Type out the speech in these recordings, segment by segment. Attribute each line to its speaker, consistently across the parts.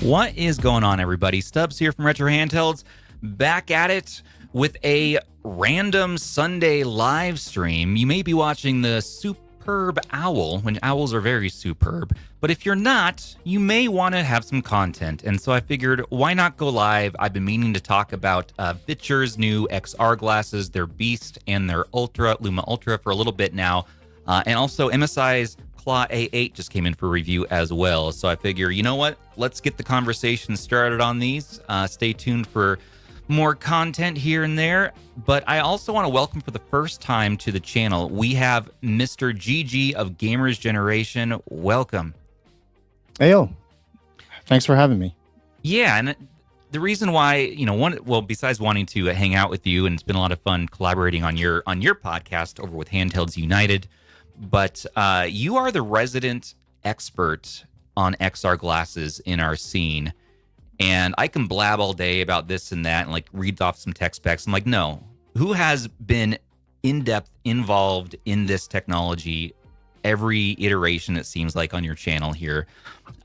Speaker 1: What is going on, everybody? Stubbs here from Retro Handhelds, back at it with a random Sunday live stream. You may be watching the superb owl, when owls are very superb, but if you're not, you may want to have some content, and so I figured, why not go live? I've been meaning to talk about VITURE's new XR glasses, their Beast and their Ultra, Luma Ultra, for a little bit now, and also MSI's CLAW A8 just came in for review as well. So I figure, you know what? Let's get the conversation started on these. Stay tuned for more content here and there. But I also want to welcome for the first time to the channel, we have Mr. GG of Gamers Generation. Welcome.
Speaker 2: Heyo. Thanks for having me.
Speaker 1: Yeah, and the reason why, you know, besides wanting to hang out with you, and it's been a lot of fun collaborating on your podcast over with Handhelds United, but you are the resident expert on XR glasses in our scene. And I can blab all day about this and that and like read off some tech specs. I'm like, no, who has been in-depth involved in this technology every iteration, it seems like, on your channel here.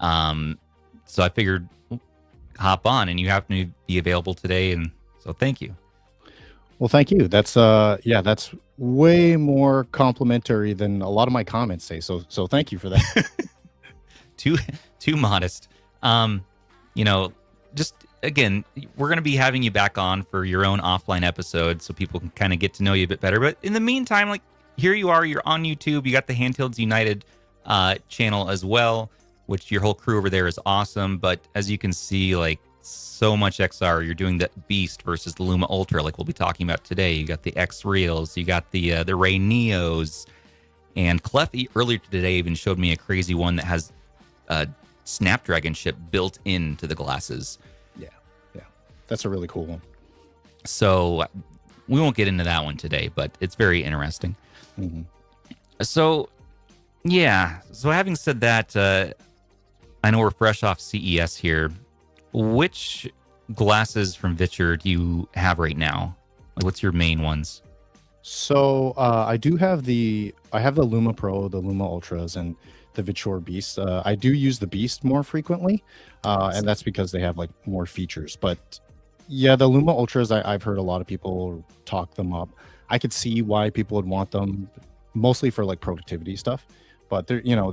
Speaker 1: So I figured hop on, and you happen to be available today. And so thank you.
Speaker 2: Well, thank you. That's yeah, that's way more complimentary than a lot of my comments say. So thank you for that.
Speaker 1: too modest. You know, just again, we're going to be having you back on for your own offline episode so people can kind of get to know you a bit better. But in the meantime, like, here you are, you're on YouTube, you got the Handhelds United channel as well, which your whole crew over there is awesome. But as you can see, like, so much XR. You're doing the Beast versus the Luma Ultra, like we'll be talking about today. You got the X Reels, you got the RayNeos, and Clef earlier today even showed me a crazy one that has a Snapdragon chip built into the glasses.
Speaker 2: Yeah, that's a really cool one.
Speaker 1: So we won't get into that one today, but it's very interesting.
Speaker 2: Mm-hmm.
Speaker 1: So yeah, so having said that, I know we're fresh off CES here. Which glasses from VITURE do you have right now? Like, what's your main ones?
Speaker 2: So I have the Luma Pro, the Luma Ultras, and the VITURE Beast. I do use the Beast more frequently, and that's because they have like more features. But yeah, the Luma Ultras, I've heard a lot of people talk them up. I could see why people would want them, mostly for like productivity stuff. But they're, you know,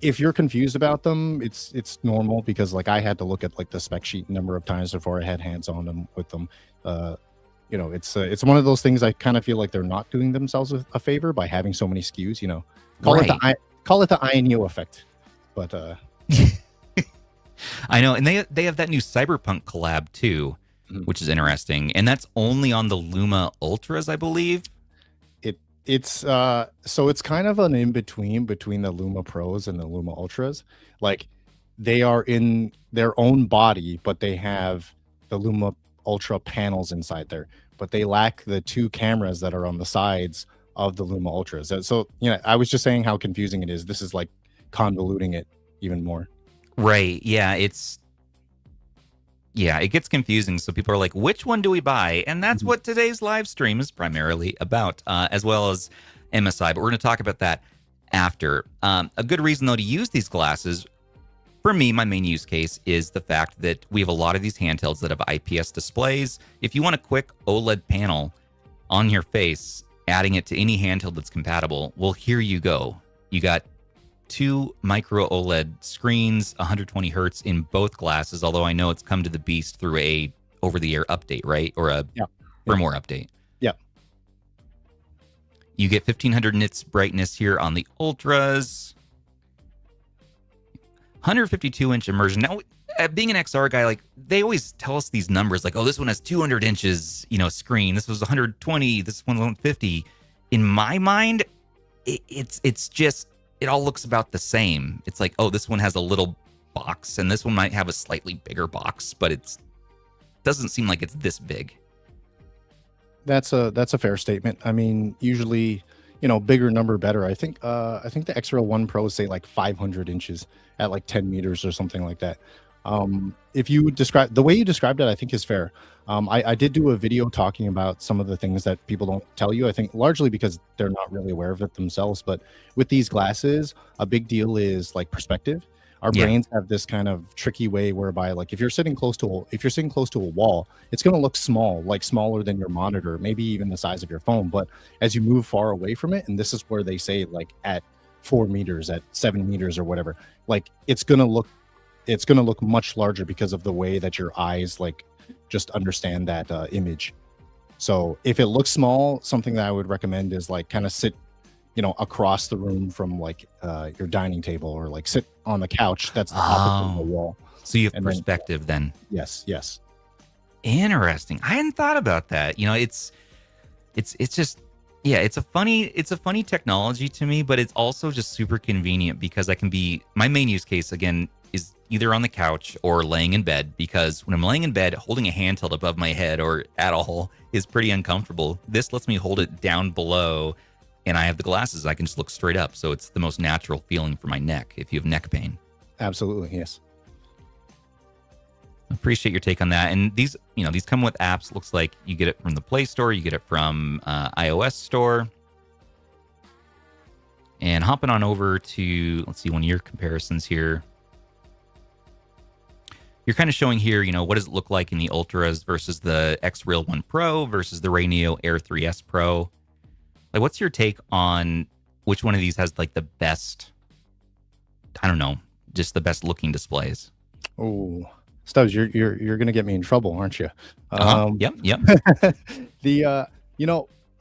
Speaker 2: if you're confused about them, it's normal, because like I had to look at like the spec sheet a number of times before I had hands on them with them. You know, it's one of those things I kind of feel like they're not doing themselves a favor by having so many SKUs. You know, call it the INU effect. But
Speaker 1: I know, and they have that new Cyberpunk collab too, which is interesting, and that's only on the Luma Ultras, I believe.
Speaker 2: It's so it's kind of an in-between between the Luma Pros and the Luma Ultras. Like, they are in their own body, but they have the Luma Ultra panels inside there, but they lack the two cameras that are on the sides of the Luma Ultras. So, you know, I was just saying how confusing it is. This is like convoluting it even more.
Speaker 1: Right. Yeah, it gets confusing. So people are like, which one do we buy? And that's what today's live stream is primarily about, as well as MSI. But we're going to talk about that after. A good reason, though, to use these glasses, for me, my main use case is the fact that we have a lot of these handhelds that have IPS displays. If you want a quick OLED panel on your face, adding it to any handheld that's compatible, well, here you go. You got two micro-OLED screens, 120 hertz in both glasses, although I know it's come to the Beast through a over-the-air update, right? Or a firmware update.
Speaker 2: Yeah.
Speaker 1: You get 1500 nits brightness here on the Ultras. 152-inch immersion. Now, being an XR guy, like, they always tell us these numbers, like, oh, this one has 200 inches, you know, screen. This was 120. This one's 150. In my mind, it's just, it all looks about the same. It's like, oh, this one has a little box, and this one might have a slightly bigger box, but it doesn't seem like it's this big.
Speaker 2: That's a fair statement. I mean, usually, you know, bigger number better. I think the XRL 1 Pros say like 500 inches at like 10 meters or something like that. If you describe the way you described it, I think is fair. I did do a video talking about some of the things that people don't tell you, I think largely because they're not really aware of it themselves. But with these glasses, a big deal is like perspective. Our
Speaker 1: Yeah.
Speaker 2: brains have this kind of tricky way whereby, like, if you're sitting close to a wall, it's going to look small, like smaller than your monitor, maybe even the size of your phone. But as you move far away from it, and this is where they say, like, at 4 meters, at 7 meters, or whatever, like, it's going to look much larger because of the way that your eyes, like, just understand that image. So if it looks small, something that I would recommend is, like, kind of sit, across the room from, like, your dining table, or like sit on the couch that's opposite the wall.
Speaker 1: So you have
Speaker 2: And
Speaker 1: perspective then.
Speaker 2: Yes.
Speaker 1: Interesting. I hadn't thought about that. It's just, yeah, it's a funny technology to me, but it's also just super convenient because my main use case again is either on the couch or laying in bed, because when I'm laying in bed, holding a handheld above my head or at all is pretty uncomfortable. This lets me hold it down below, and I have the glasses. I can just look straight up. So it's the most natural feeling for my neck if you have neck pain.
Speaker 2: Absolutely. Yes.
Speaker 1: Appreciate your take on that. And these come with apps. Looks like you get it from the Play Store, you get it from iOS Store. And hopping on over to, let's see, one of your comparisons here. You're kind of showing here, what does it look like in the Ultras versus the X-Real 1 Pro versus the RayNeo Air 3S Pro. Like, what's your take on which one of these has like the best, I don't know, just the best looking displays?
Speaker 2: Oh, Stubbs, you're gonna get me in trouble, aren't you?
Speaker 1: Yep.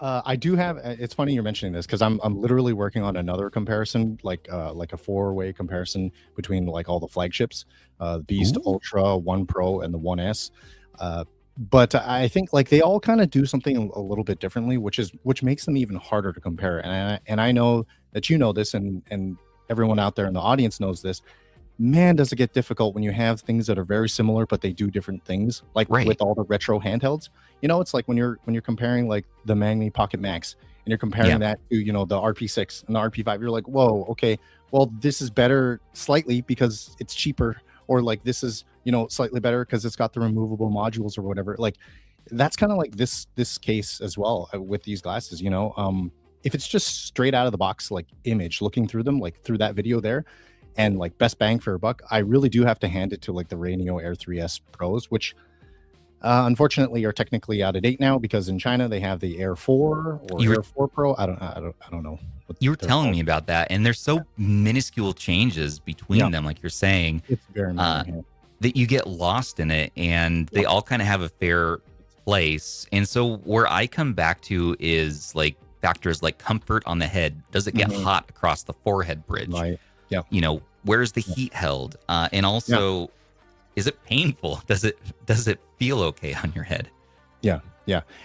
Speaker 2: I do have. It's funny you're mentioning this because I'm literally working on another comparison, like a 4-way comparison between, like, all the flagships, Beast,
Speaker 1: Ooh.
Speaker 2: Ultra, 1 Pro, and the 1S. But I think, like, they all kind of do something a little bit differently, which makes them even harder to compare. And I know that you know this, and everyone out there in the audience knows this. Man, does it get difficult when you have things that are very similar but they do different things, like
Speaker 1: Right.
Speaker 2: with all the retro handhelds. It's like when you're comparing, like, the Magni Pocket Max, and you're comparing that to, the RP6 and the RP5. You're like, whoa, okay, well, this is better slightly because it's cheaper, or like this is, slightly better because it's got the removable modules or whatever. Like, that's kind of like this case as well with these glasses. If it's just straight out of the box, like, image, looking through them, like through that video there, and like best bang for a buck, I really do have to hand it to, like, the RayNeo Air 3S Pros, which unfortunately are technically out of date now, because in China they have the Air 4 or Air 4 Pro. I don't know.
Speaker 1: You were telling me about that, and there's so minuscule changes between them, like you're saying.
Speaker 2: It's very minor,
Speaker 1: that you get lost in it, and they all kind of have a fair place. And so where I come back to is, like, factors like comfort on the head. Does it get hot across the forehead bridge?
Speaker 2: Right. Yeah.
Speaker 1: Where's the heat held? And also, is it painful? Does it feel okay on your head?
Speaker 2: Yeah.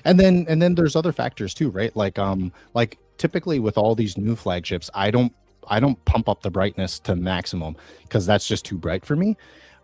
Speaker 2: And then there's other factors too, right? Like typically with all these new flagships, I don't pump up the brightness to maximum because that's just too bright for me.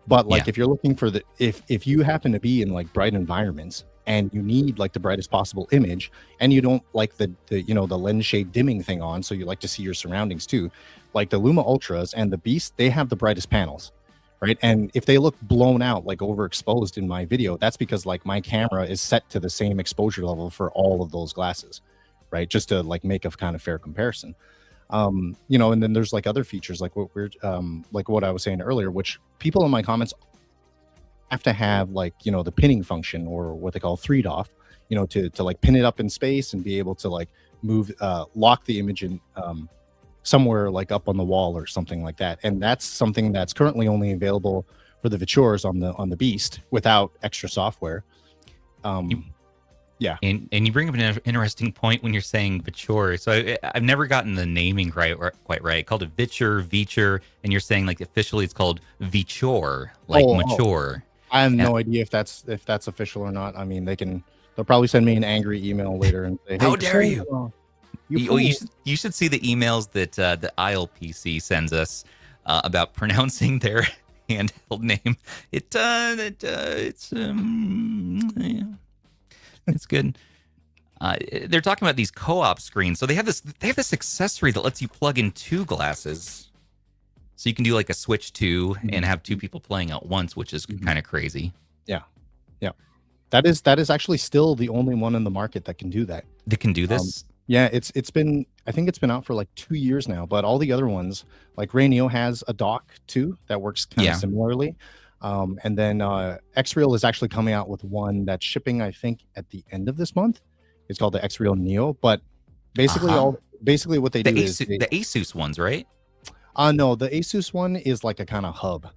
Speaker 2: But, like, if you're looking for if you happen to be in, like, bright environments and you need, like, the brightest possible image, and you don't like the lens shade dimming thing on, so you like to see your surroundings too, like the Luma Ultras and the Beast, they have the brightest panels, right? And if they look blown out, like overexposed in my video, that's because, like, my camera is set to the same exposure level for all of those glasses, right? Just to, like, make a kind of fair comparison. And then there's, like, other features, like what like what I was saying earlier, which people in my comments have to have, like, the pinning function, or what they call 3DOF, to like pin it up in space and be able to, like, move, lock the image in somewhere, like, up on the wall or something like that. And that's something that's currently only available for the VITUREs on the Beast without extra software. Yeah.
Speaker 1: And you bring up an interesting point when you're saying VITURE. So I've never gotten the naming quite right. I called it VITURE, and you're saying, like, officially it's called VITURE, like mature.
Speaker 2: I have no idea if that's official or not. I mean, they'll probably send me an angry email later and say, hey,
Speaker 1: how dare you?
Speaker 2: You
Speaker 1: should see the emails that the ILPC sends us about pronouncing their handheld name. It's good. They're talking about these co-op screens. So they have this accessory that lets you plug in 2 glasses. So you can do, like, a switch 2 and have 2 people playing at once, which is kind of crazy.
Speaker 2: Yeah. That is actually still the only one in the market that can do that.
Speaker 1: They can do this.
Speaker 2: Yeah, it's been I think it's been out for like 2 years now, but all the other ones, like RayNeo has a dock too that works kind of similarly. And then Xreal is actually coming out with one that's shipping, I think, at the end of this month. It's called the Xreal Neo, but basically basically what they do is
Speaker 1: the Asus ones, right?
Speaker 2: No, the Asus one is like a kind of hub.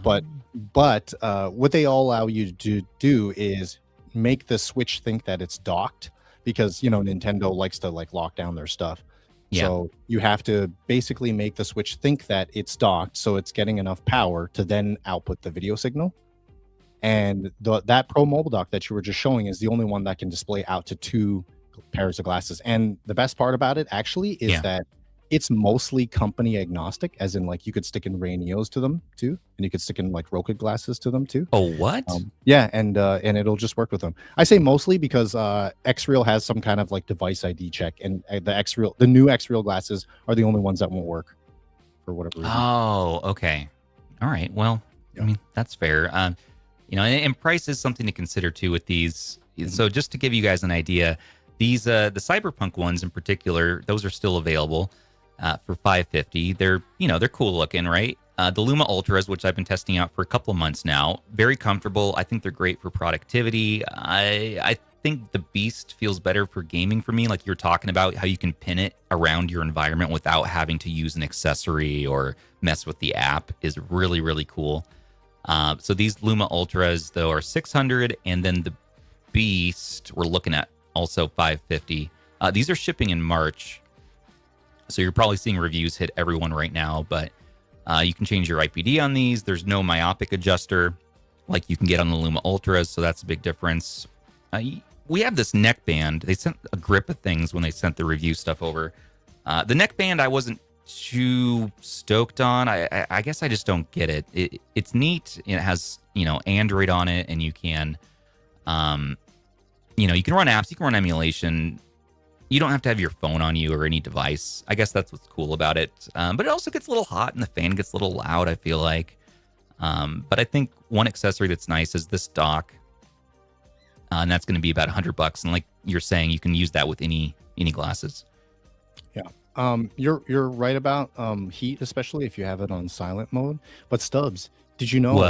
Speaker 2: But what they all allow you to do is make the Switch think that it's docked, because Nintendo likes to like lock down their stuff. So you have to basically make the Switch think that it's docked, so it's getting enough power to then output the video signal. And that Pro Mobile Dock that you were just showing is the only one that can display out to 2 pairs of glasses. And the best part about it actually is that it's mostly company agnostic, as in like you could stick in RayNeos to them too, and you could stick in like Roku glasses to them too.
Speaker 1: Oh, what?
Speaker 2: And it'll just work with them. I say mostly because Xreal has some kind of like device ID check, and the new Xreal glasses are the only ones that won't work for whatever reason.
Speaker 1: Oh, okay. All right. Well, I mean, that's fair. And price is something to consider too with these. So just to give you guys an idea, these the Cyberpunk ones in particular, those are still available for $550. They're cool looking, right? The Luma Ultras, which I've been testing out for a couple of months now, very comfortable. I think they're great for productivity. I think the Beast feels better for gaming for me, like you're talking about, how you can pin it around your environment without having to use an accessory or mess with the app, is really, really cool. So these Luma Ultras, though, are $600, and then the Beast we're looking at also $550. These are shipping in March, so you're probably seeing reviews hit everyone right now, but you can change your IPD on these. There's no myopic adjuster like you can get on the Luma Ultras, so that's a big difference. We have this neckband. They sent a grip of things when they sent the review stuff over. The neckband I wasn't too stoked on. I guess I just don't get it. It's neat. It has Android on it, and you can you can run apps, you can run emulation. You don't have to have your phone on you or any device. I guess that's what's cool about it. But it also gets a little hot and the fan gets a little loud, I feel like. But I think one accessory that's nice is this dock. And that's going to be about $100. And like you're saying, you can use that with any glasses.
Speaker 2: Yeah. You're right about heat, especially if you have it on silent mode. But Stubbs, did you know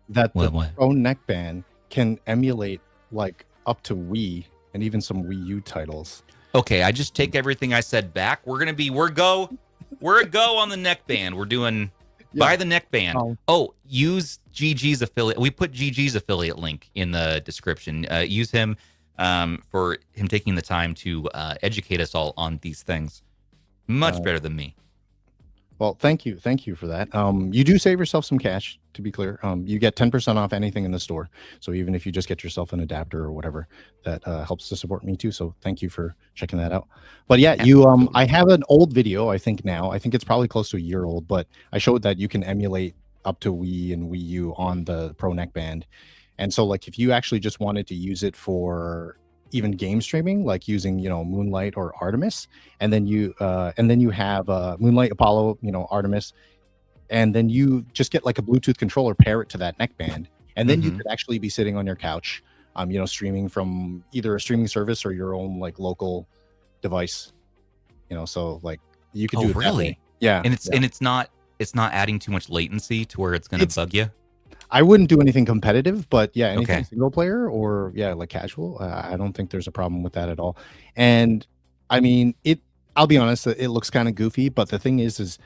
Speaker 2: that the Pro neckband can emulate like up to Wii and even some Wii U titles?
Speaker 1: Okay, I just take everything I said back. We're a go on the neckband. We're doing buy the neckband. Use GG's affiliate. We put GG's affiliate link in the description. Use him for him taking the time to educate us all on these things. Much better than me.
Speaker 2: Well, thank you for that. You do save yourself some cash, to be clear. You get 10% off anything in the store. So even if you just get yourself an adapter or whatever, that helps to support me too. So thank you for checking that out. But yeah, I have an old video, I think it's probably close to a year old, but I showed that you can emulate up to Wii and Wii U on the Pro neckband. And so like if you actually just wanted to use it for even game streaming, like using Moonlight or Artemis, and then you have Moonlight, Apollo, Artemis, and then you just get like a Bluetooth controller, pair it to that neckband, and then you could actually be sitting on your couch streaming from either a streaming service or your own like local device, so like you could do it that way. Yeah.
Speaker 1: And it's not adding too much latency to where it's going to bug you.
Speaker 2: I wouldn't do anything competitive, but yeah, anything single player or like casual, I don't think there's a problem with that at all. And I mean, I'll be honest, it looks kind of goofy, but the thing is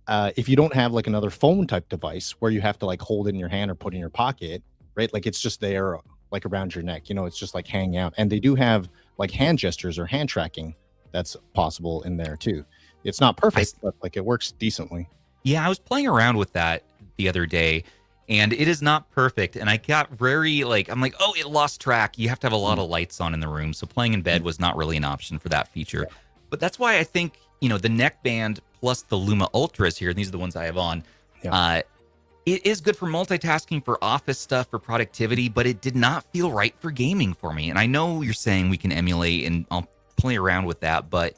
Speaker 2: if you don't have like another phone type device where you have to like hold it in your hand or put in your pocket, right? Like it's just there like around your neck, it's just like hanging out. And they do have like hand gestures or hand tracking that's possible in there too. It's not perfect, but like it works decently.
Speaker 1: Yeah, I was playing around with that the other day. And it is not perfect. And I got very I'm like, oh, it lost track. You have to have a lot of lights on in the room. So playing in bed was not really an option for that feature. Yeah. But that's why I think, the neckband plus the Luma Ultras here, and these are the ones I have on, it is good for multitasking, for office stuff, for productivity, but it did not feel right for gaming for me. And I know you're saying we can emulate, and I'll play around with that. But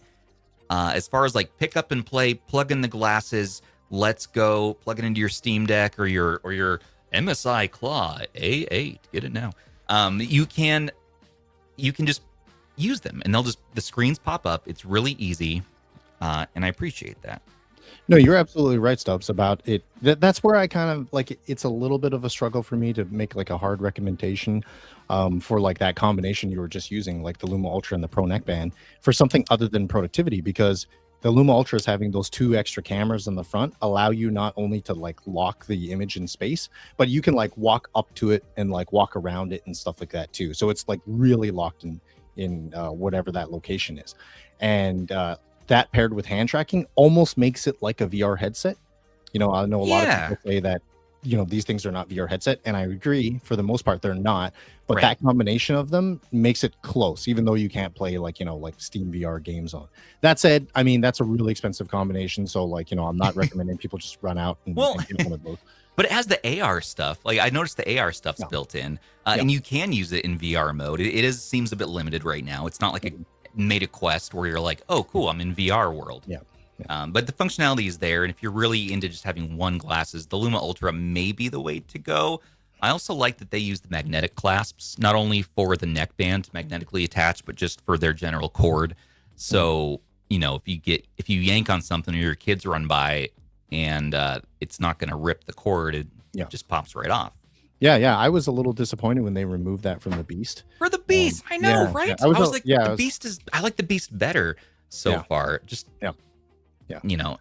Speaker 1: as far as like pick up and play, plug in the glasses, let's go, plug it into your Steam Deck or your MSI Claw A8. Get it now. You can just use them, and the screens pop up. It's really easy. and I appreciate that.
Speaker 2: No, you're absolutely right, Stubbs, about it. That's where I kind of like it's a little bit of a struggle for me to make like a hard recommendation for like that combination you were just using, like the Luma Ultra and the Pro Neckband, for something other than productivity, because the Luma Ultras having those 2 extra cameras in the front allow you not only to like lock the image in space, but you can like walk up to it and like walk around it and stuff like that too. So it's like really locked in whatever that location is. And that paired with hand tracking almost makes it like a VR headset. You know, I know a lot of people say that, you know, these things are not VR headset, and I agree for the most part they're not, but that combination of them makes it close, even though you can't play like, you know, like Steam VR games on. That said, I mean, that's a really expensive combination, so like, you know, I'm not recommending people just run out and get one of those.
Speaker 1: But it has the AR stuff. Like I noticed the AR stuff's built in, and you can use it in VR mode. It seems a bit limited right now. It's not like a made a quest where you're like, oh cool, I'm in VR world. But the functionality is there, and if you're really into just having one glasses, the Luma Ultra may be the way to go. I also like that they use the magnetic clasps, not only for the neckband to magnetically attach, but just for their general cord. So you know, if you yank on something or your kids run by and it's not going to rip the cord, it just pops right off.
Speaker 2: Yeah, I was a little disappointed when they removed that from the Beast.
Speaker 1: For the Beast, I know, right? I was like, the Beast is. I like the Beast better so far. Just you know.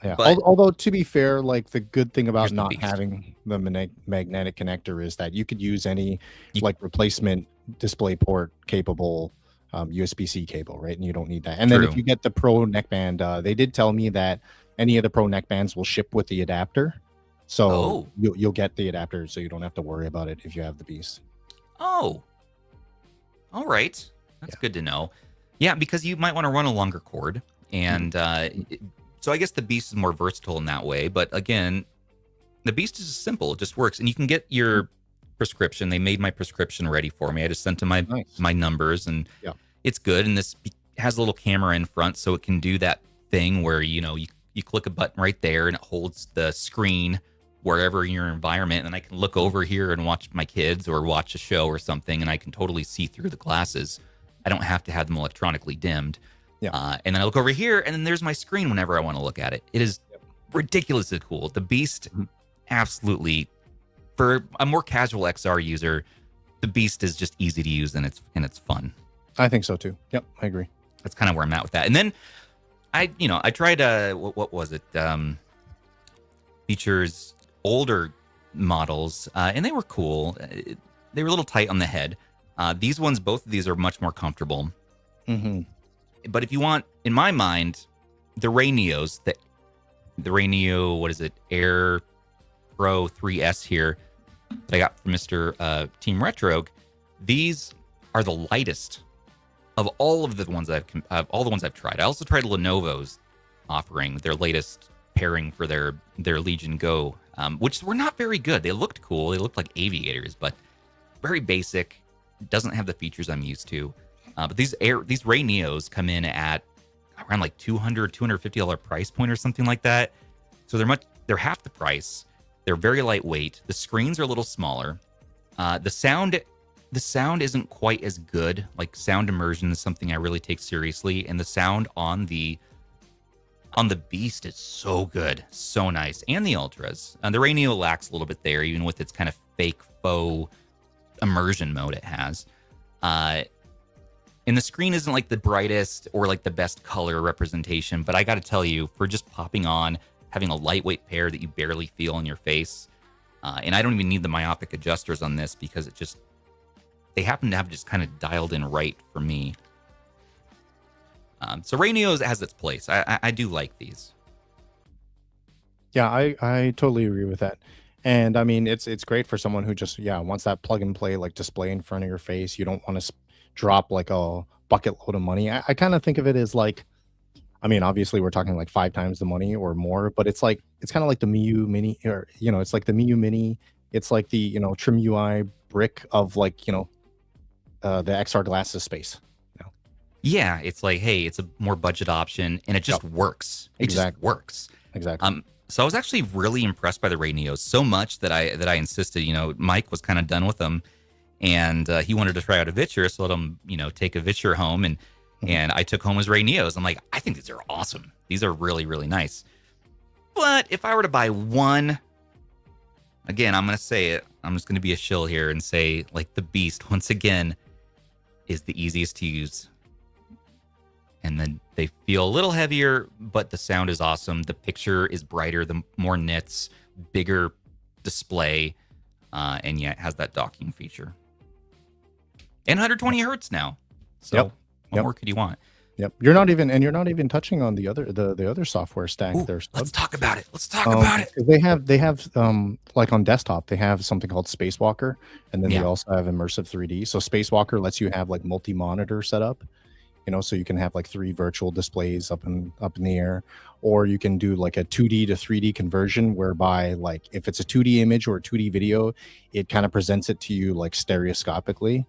Speaker 2: Yeah. Although to be fair, like the good thing about not having the magnetic connector is that you could use any like replacement display port capable USB-C cable, right? And you don't need that. And then if you get the Pro neckband, they did tell me that any of the Pro neckbands will ship with the adapter. So you'll get the adapter, so you don't have to worry about it if you have the Beast.
Speaker 1: Oh, all right, that's good to know. Yeah, because you might want to run a longer cord, and so I guess the Beast is more versatile in that way. But again, the Beast is simple; it just works, and you can get your prescription. They made my prescription ready for me. I just sent them my numbers, and it's good. And this has a little camera in front, so it can do that thing where you click a button right there, and it holds the screen wherever in your environment, and I can look over here and watch my kids or watch a show or something, and I can totally see through the glasses. I don't have to have them electronically dimmed. And then I look over here, and then there's my screen whenever I want to look at it. It is ridiculously cool. The Beast, absolutely, for a more casual XR user, the Beast is just easy to use, and it's fun.
Speaker 2: I think so too. Yep, I agree.
Speaker 1: That's kind of where I'm at with that. And then I tried what was it? Features older models, and they were cool. They were a little tight on the head. Both of these are much more comfortable. But if you want, in my mind, the RayNeos, the RayNeo, what is it, Air Pro 3S here that I got from Mr. Team Retro, these are the lightest of all of the ones I've tried. I also tried Lenovo's offering their latest pairing for their Legion Go, which were not very good. They looked cool. They looked like aviators, but very basic. Doesn't have the features I'm used to. But these RayNeos come in at around like $250 price point or something like that. So they're half the price. They're very lightweight. The screens are a little smaller. The sound isn't quite as good. Like sound immersion is something I really take seriously, and the sound on the Beast is so good, so nice, and the Ultras. The RayNeo lacks a little bit there, even with its kind of fake faux immersion mode it has. And the screen isn't like the brightest or like the best color representation, but I got to tell you, for just popping on, having a lightweight pair that you barely feel in your face, and I don't even need the myopic adjusters on this because they happen to have just kind of dialed in right for me. So RayNeo has its place. I do like these.
Speaker 2: Yeah, I totally agree with that. And I mean, it's great for someone who just wants that plug and play like display in front of your face. You don't want to drop like a bucket load of money. I kind of think of it as like, I mean, obviously we're talking like 5 times the money or more, but it's kind of like the Miu Mini, or it's like the Miu Mini. It's like the Trim UI brick of like the XR glasses space.
Speaker 1: Yeah, it's like, hey, it's a more budget option, and it just works. It just works.
Speaker 2: Exactly.
Speaker 1: So I was actually really impressed by the RayNeos, so much that I insisted. Mike was kind of done with them, and he wanted to try out a VITURE, so let him take a VITURE home, and and I took home as RayNeos. I'm like, I think these are awesome. These are really, really nice. But if I were to buy one, again, I'm going to say it. I'm just going to be a shill here and say, like, the Beast, once again, is the easiest to use. And then they feel a little heavier, but the sound is awesome. The picture is brighter, the more nits, bigger display, and yeah, it has that docking feature. And 120 hertz now. So what more could you want?
Speaker 2: Yep. You're not even touching on the other software stack.
Speaker 1: Ooh,
Speaker 2: there.
Speaker 1: Let's talk about it. About it.
Speaker 2: They have like on desktop, they have something called Spacewalker, and then they also have immersive 3D. So Spacewalker lets you have like multi-monitor setup, so you can have like 3 virtual displays up in the air, or you can do like a 2D to 3D conversion, whereby like if it's a 2D image or a 2D video, it kind of presents it to you like stereoscopically.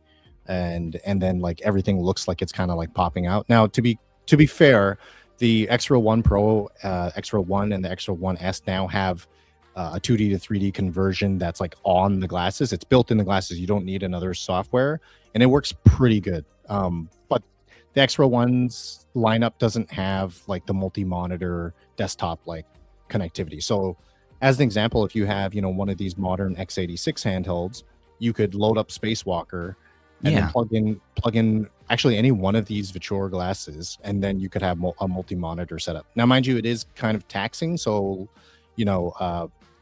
Speaker 2: And then like everything looks like it's kind of like popping out. Now, to be fair, the XRO 1 Pro, XRO 1 and the XRO 1S now have a 2D to 3D conversion that's like on the glasses. It's built in the glasses. You don't need another software, and it works pretty good. But the XRO 1's lineup doesn't have like the multi-monitor desktop like connectivity. So as an example, if you have, one of these modern x86 handhelds, you could load up Spacewalker and then plug in actually any one of these VITURE glasses, and then you could have a multi-monitor setup. Now, mind you, it is kind of taxing. So,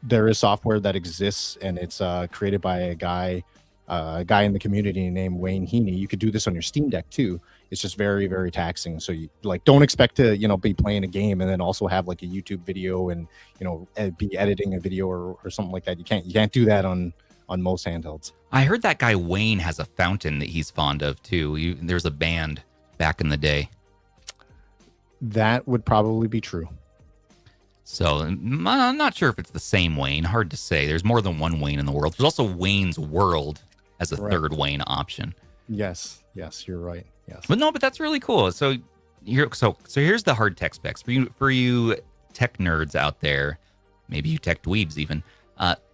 Speaker 2: there is software that exists, and it's created by a guy in the community named Wayne Heaney. You could do this on your Steam Deck too. It's just very, very taxing. So you don't expect to, be playing a game and then also have like a YouTube video and, be editing a video or something like that. You can't do that on most handhelds.
Speaker 1: I heard that guy Wayne has a fountain that he's fond of too. There's a band back in the day.
Speaker 2: That would probably be true.
Speaker 1: So I'm not sure if it's the same Wayne. Hard to say. There's more than one Wayne in the world. There's also Wayne's World as a third Wayne option.
Speaker 2: Yes, you're right. Yes.
Speaker 1: But that's really cool. So here's the hard tech specs for you tech nerds out there. Maybe you tech dweebs even.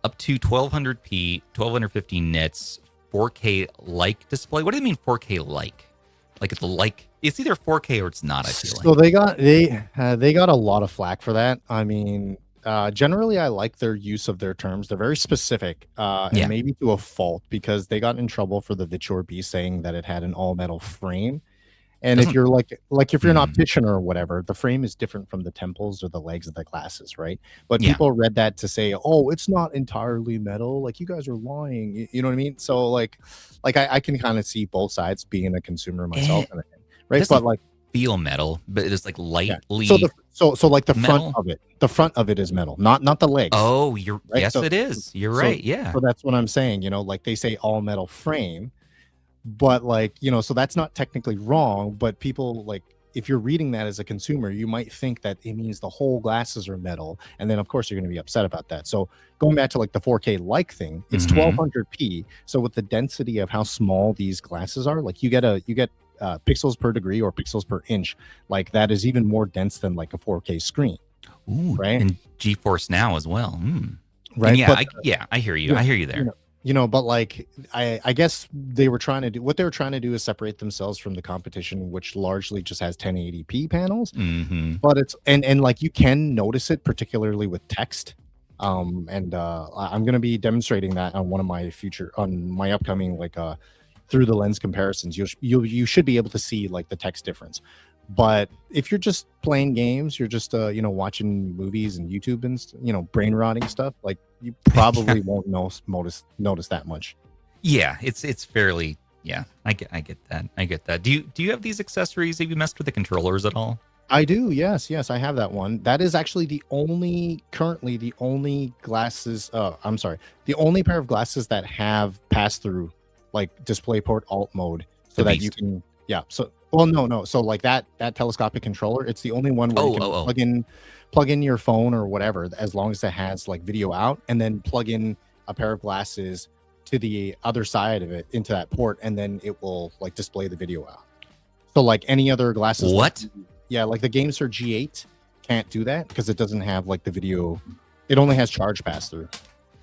Speaker 1: Up to 1200p, 1250 nits, 4K like display. What do you mean 4K like? Like it's either 4K or it's not. I feel like.
Speaker 2: So they got a lot of flack for that. I mean, generally I like their use of their terms. They're very specific, and maybe to a fault, because they got in trouble for the VITURE Beast saying that it had an all metal frame. And if you're if you're an optician or whatever, the frame is different from the temples or the legs of the glasses, right? But people read that to say, oh, it's not entirely metal. Like, you guys are lying. You know what I mean? So like I can kind of see both sides, being a consumer myself, right? But like
Speaker 1: feel metal, but it's like lightly.
Speaker 2: So like the front of it is metal, not the legs.
Speaker 1: Oh,
Speaker 2: right?
Speaker 1: Yes, it is. You're right. Yeah.
Speaker 2: So that's what I'm saying. Like they say all metal frame. But like, so that's not technically wrong, but people, like, if you're reading that as a consumer, you might think that it means the whole glasses are metal. And then of course you're going to be upset about that. So going back to like the 4K like thing, it's 1200p. So with the density of how small these glasses are, like you get pixels per degree or pixels per inch. Like that is even more dense than like a 4K screen.
Speaker 1: Ooh,
Speaker 2: right.
Speaker 1: And GeForce Now as well.
Speaker 2: Right.
Speaker 1: And I hear you. I hear you there.
Speaker 2: But like I guess what they were trying to do is separate themselves from the competition, which largely just has 1080p panels. But it's and like you can notice it particularly with text. I'm going to be demonstrating that on my upcoming like through the lens comparisons. You should be able to see like the text difference. But if you're just playing games, you're just watching movies and YouTube and brain rotting stuff, like you probably won't notice that much.
Speaker 1: Yeah, it's fairly I get that. Do you have these accessories? Have you messed with the controllers at all?
Speaker 2: I do. Yes, I have that one. That is actually currently the only glasses. The only pair of glasses that have pass through like DisplayPort alt mode, so that you can. Yeah. So. Well, no. So like that telescopic controller, it's the only one where you can plug in your phone or whatever, as long as it has like video out, and then plug in a pair of glasses to the other side of it into that port, and then it will like display the video out. So like any other glasses.
Speaker 1: What?
Speaker 2: Like the GameSir G8 can't do that because it doesn't have like the video. It only has charge pass through.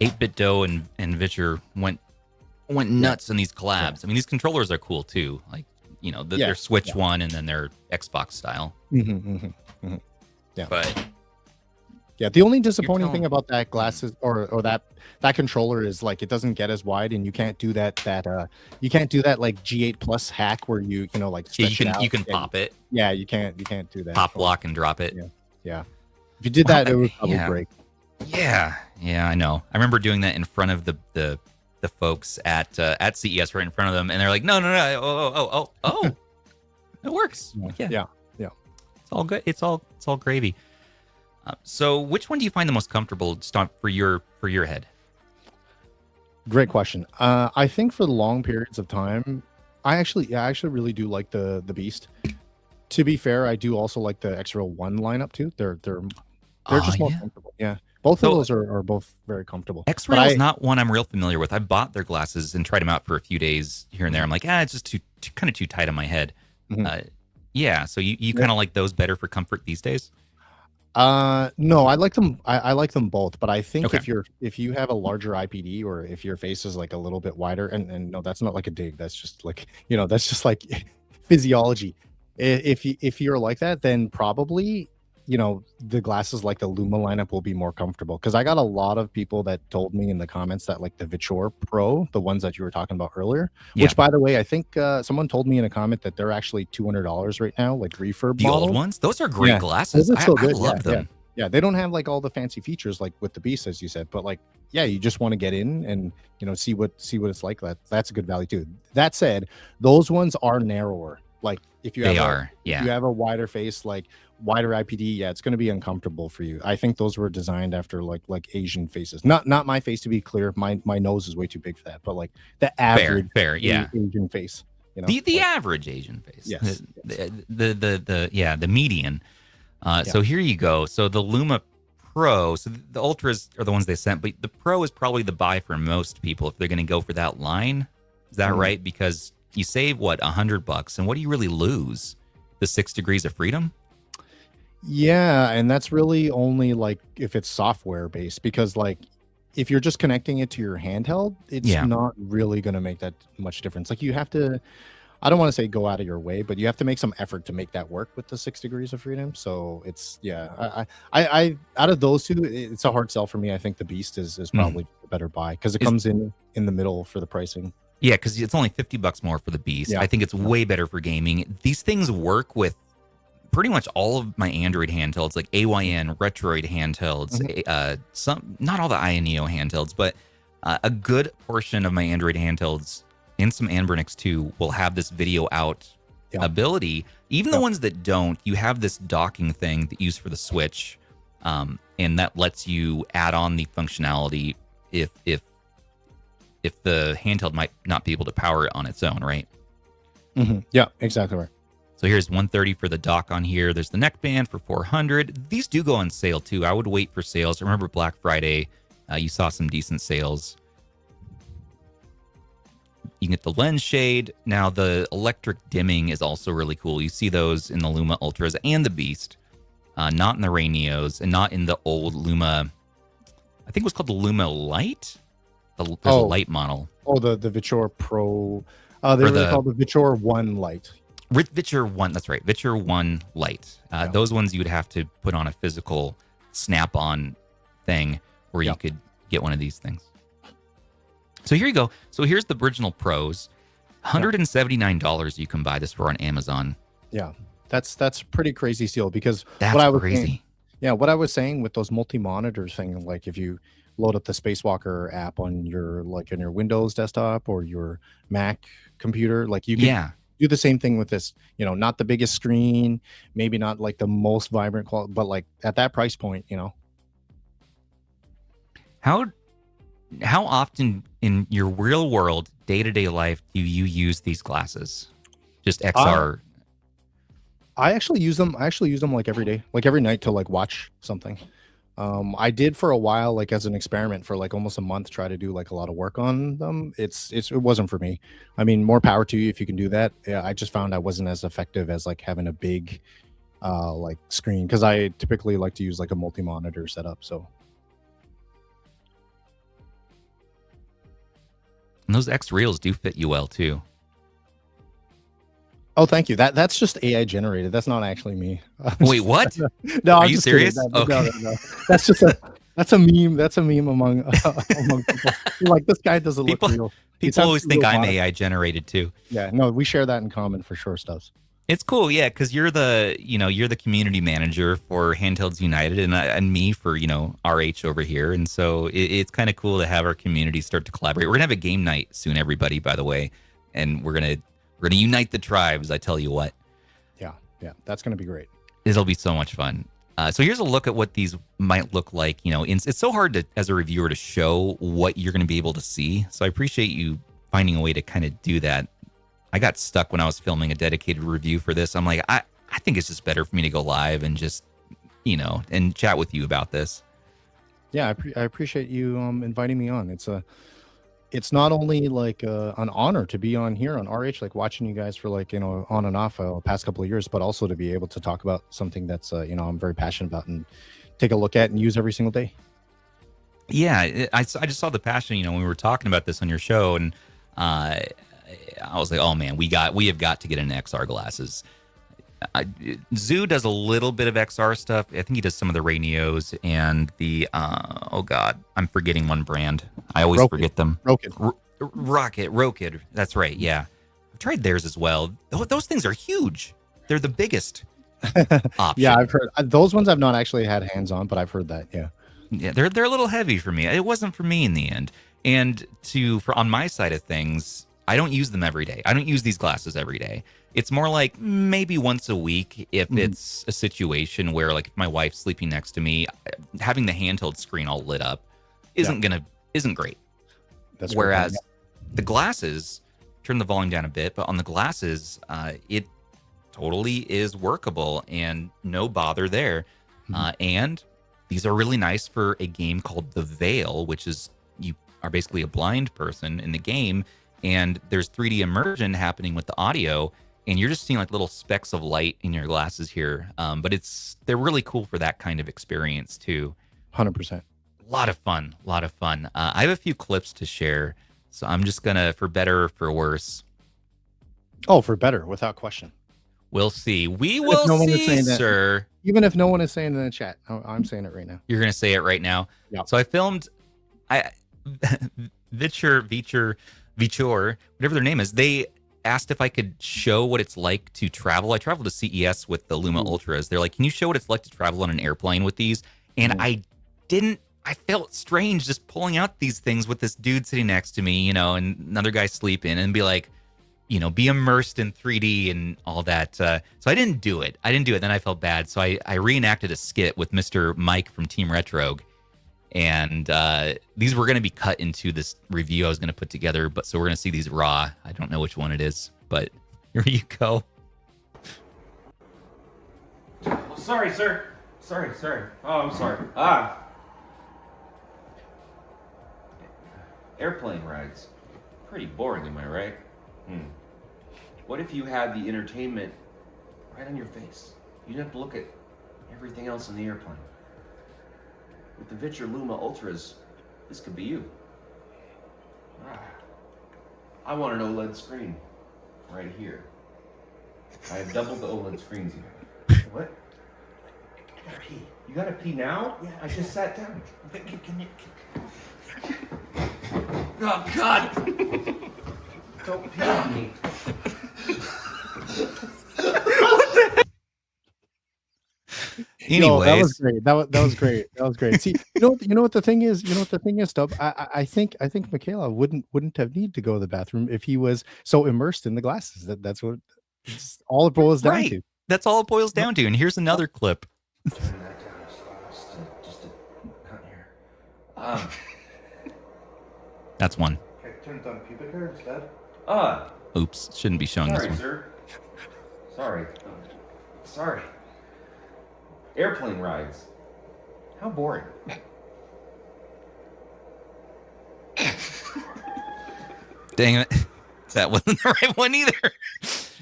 Speaker 1: 8-Bit Do and VITURE went nuts in these collabs. I mean, these controllers are cool too. Like you know,
Speaker 2: Yeah,
Speaker 1: their Switch
Speaker 2: yeah.
Speaker 1: one and then their Xbox style.
Speaker 2: Yeah.
Speaker 1: But
Speaker 2: Yeah, the only disappointing
Speaker 1: telling-
Speaker 2: thing about that glasses or that controller is like it doesn't get as wide, and you can't do that you can't do that like G8 Plus hack where you know like
Speaker 1: yeah,
Speaker 2: stretch it out.
Speaker 1: you can
Speaker 2: Yeah,
Speaker 1: pop it,
Speaker 2: yeah, you can't do that.
Speaker 1: pop lock and drop it.
Speaker 2: Yeah. Yeah. If you did that, it would probably
Speaker 1: Yeah.
Speaker 2: break.
Speaker 1: Yeah, I know. I remember doing that in front of the folks at CES, right in front of them, and they're like, no, oh, it works.
Speaker 2: Yeah.
Speaker 1: It's all good. It's all gravy. So, which one do you find the most comfortable for your head?
Speaker 2: Great question. I think for long periods of time, I actually really do like the Beast. To be fair, I do also like the XR 1 lineup too. They're just more comfortable. Yeah. Both of those are both very comfortable.
Speaker 1: X-Rail is not one I'm real familiar with. I bought their glasses and tried them out for a few days here and there. I'm like, it's just kind of too tight on my head. Yeah. So you kind of like those better for comfort these days?
Speaker 2: No, I like them. I like them both, but I think
Speaker 1: Okay.
Speaker 2: if you have a larger IPD or if your face is like a little bit wider, and no, that's not like a dig. That's just like that's just like physiology. If you're like that, then probably the glasses like the Luma lineup will be more comfortable, because I got a lot of people that told me in the comments that like the VITURE Pro, the ones that you were talking about earlier, which by the way, I think someone told me in a comment that they're actually $200 right now, like refurb
Speaker 1: The
Speaker 2: models.
Speaker 1: old ones? Those are great glasses.
Speaker 2: Those are so
Speaker 1: I
Speaker 2: good.
Speaker 1: love them.
Speaker 2: Yeah, they don't have like all the fancy features like with the Beast, as you said, but like, yeah, you just want to get in and see what it's like. That's a good value too. That said, those ones are narrower. Like if you have you have a wider face, like wider IPD, yeah, it's going to be uncomfortable for you. I think those were designed after like Asian faces. Not my face, to be clear. My nose is way too big for that, but like the average Asian face.
Speaker 1: The average Asian face.
Speaker 2: Yes.
Speaker 1: The median. So here you go. So the Luma Pro, so the Ultras are the ones they sent, but the Pro is probably the buy for most people if they're going to go for that line. Is that right? Because you save what, $100, and what do you really lose? The 6 degrees of freedom?
Speaker 2: Yeah, and that's really only like if it's software based, because like if you're just connecting it to your handheld, it's not really going to make that much difference. Like you have to, I don't want to say go out of your way, but you have to make some effort to make that work with the 6 degrees of freedom. So it's I out of those two, it's a hard sell for me. I think the Beast is probably a better buy because it comes in the middle for the pricing.
Speaker 1: Yeah, because it's only $50 more for the Beast. I think it's way better for gaming. These things work with pretty much all of my Android handhelds, like AYN, Retroid handhelds, some, not all the RayNeo handhelds, but a good portion of my Android handhelds and some Anbernics too will have this video out ability. Even the ones that don't, you have this docking thing that you use for the Switch, and that lets you add on the functionality if the handheld might not be able to power it on its own, right?
Speaker 2: Yeah, exactly right.
Speaker 1: So here's $130 for the dock on here. There's the neckband for $400. These do go on sale too. I would wait for sales. Remember Black Friday, you saw some decent sales. You can get the lens shade. Now the electric dimming is also really cool. You see those in the Luma Ultras and the Beast, not in the RayNeos and not in the old Luma. I think it was called the Luma Light. There's a light model.
Speaker 2: Oh, the VITURE Pro. They're called the VITURE 1 Lite.
Speaker 1: VITURE 1, that's right. VITURE 1 Lite. Those ones you would have to put on a physical snap-on thing where you could get one of these things. So here you go. So here's the original Pros. $179 you can buy this for on Amazon.
Speaker 2: Yeah, that's pretty crazy steal, because
Speaker 1: that's
Speaker 2: what I was
Speaker 1: crazy.
Speaker 2: Saying, what I was saying with those multi-monitor thing, like if you load up the Spacewalker app on your Windows desktop or your Mac computer, like you can do the same thing with this. Not the biggest screen, maybe not like the most vibrant quality, but like at that price point,
Speaker 1: How often in your real world, day-to-day life, do you use these glasses? Just XR?
Speaker 2: I actually use them. Like every day, like every night to like watch something. I did for a while, like as an experiment for like almost a month, try to do like a lot of work on them. It wasn't for me. I mean, more power to you if you can do that. Yeah, I just found I wasn't as effective as like having a big like screen, because I typically like to use like a multi-monitor setup. So.
Speaker 1: And those X Reels do fit you well too.
Speaker 2: Oh, thank you. That's just AI generated. That's not actually me.
Speaker 1: Wait, what?
Speaker 2: No,
Speaker 1: Are
Speaker 2: I'm
Speaker 1: you
Speaker 2: just kidding.
Speaker 1: serious?
Speaker 2: No,
Speaker 1: Okay.
Speaker 2: no. That's just a meme. That's a meme among among people. Like, this guy doesn't look real. He
Speaker 1: People
Speaker 2: sounds
Speaker 1: always
Speaker 2: too
Speaker 1: think I'm
Speaker 2: robotic.
Speaker 1: AI generated too.
Speaker 2: Yeah, no, we share that in common for sure, Stubbs.
Speaker 1: It's cool, yeah, because you're the community manager for Handhelds United, and me for RH over here, and so it's kind of cool to have our community start to collaborate. We're gonna have a game night soon, everybody, by the way, and we're gonna unite the tribes. I tell you what,
Speaker 2: Yeah, that's gonna be great.
Speaker 1: it'll be so much fun. So here's a look at what these might look like. It's so hard to, as a reviewer, to show what you're going to be able to see. So I appreciate you finding a way to kind of do that. I got stuck when I was filming a dedicated review for this. I'm like, I think it's just better for me to go live and just, and chat with you about this.
Speaker 2: Yeah, I appreciate you inviting me on. It's not only like an honor to be on here on RH, like watching you guys for like, on and off the past couple of years, but also to be able to talk about something that's, I'm very passionate about and take a look at and use every single day.
Speaker 1: Yeah, I just saw the passion, when we were talking about this on your show, and I was like, oh man, we have got to get into XR glasses. Zoo does a little bit of XR stuff. I think he does some of the RayNeos and the oh god, I'm forgetting one brand. I always forget them. Rocket. That's right. Yeah, I've tried theirs as well. Those things are huge. They're the biggest option.
Speaker 2: Yeah, I've heard those ones. I've not actually had hands on, but I've heard that.
Speaker 1: Yeah, they're a little heavy for me. It wasn't for me in the end. And on my side of things, I don't use them every day. I don't use these glasses every day. It's more like maybe once a week if it's a situation where, like, if my wife's sleeping next to me, having the handheld screen all lit up isn't great.
Speaker 2: That's
Speaker 1: whereas the glasses, turn the volume down a bit, but on the glasses, it totally is workable and no bother there. And these are really nice for a game called The Veil, which is you are basically a blind person in the game, and there's 3D immersion happening with the audio, and you're just seeing like little specks of light in your glasses here. But they're really cool for that kind of experience too.
Speaker 2: 100%.
Speaker 1: A lot of fun. I have a few clips to share, so I'm just gonna, for better or for worse.
Speaker 2: Oh, for better, without question.
Speaker 1: We'll see. We will see, sir.
Speaker 2: Even if no one is saying it in the chat, I'm saying it right now.
Speaker 1: You're gonna say it right now.
Speaker 2: Yeah.
Speaker 1: So I filmed. VITURE, whatever their name is, they asked if I could show what it's like to travel. I traveled to CES with the Luma Ultras. They're like, can you show what it's like to travel on an airplane with these? And I didn't. I felt strange just pulling out these things with this dude sitting next to me, and another guy sleeping, and be like, be immersed in 3D and all that. So I didn't do it. Then I felt bad. So I reenacted a skit with Mr. Mike from Team Retrogue. And these were going to be cut into this review I was going to put together, but so we're going to see these raw. I don't know which one it is, but here you go.
Speaker 3: Oh, sorry, sir. Sorry. Oh, I'm sorry. Airplane rides. Pretty boring, am I right? What if you had the entertainment right on your face? You didn't have to look at everything else in the airplane. With the VITURE Luma Ultras, this could be you. I want an OLED screen right here. I have double the OLED screens here. What? I gotta pee. You gotta pee now? Yeah. I just sat down. Can you? Oh God! Don't pee on me.
Speaker 1: Anyways,
Speaker 2: that was great. That was great. See, you know what the thing is. Stubb. I think Michaela wouldn't have need to go to the bathroom if he was so immersed in the glasses. That's what all it boils down to.
Speaker 1: That's all it boils down to. And here's another clip.
Speaker 3: Turn that down just a cut here.
Speaker 1: That's one.
Speaker 3: Okay, turn it down to pubic hair instead.
Speaker 1: Oops, shouldn't be showing this one.
Speaker 3: Sir. Sorry. Airplane rides. How boring.
Speaker 1: Dang it. That wasn't the right one either.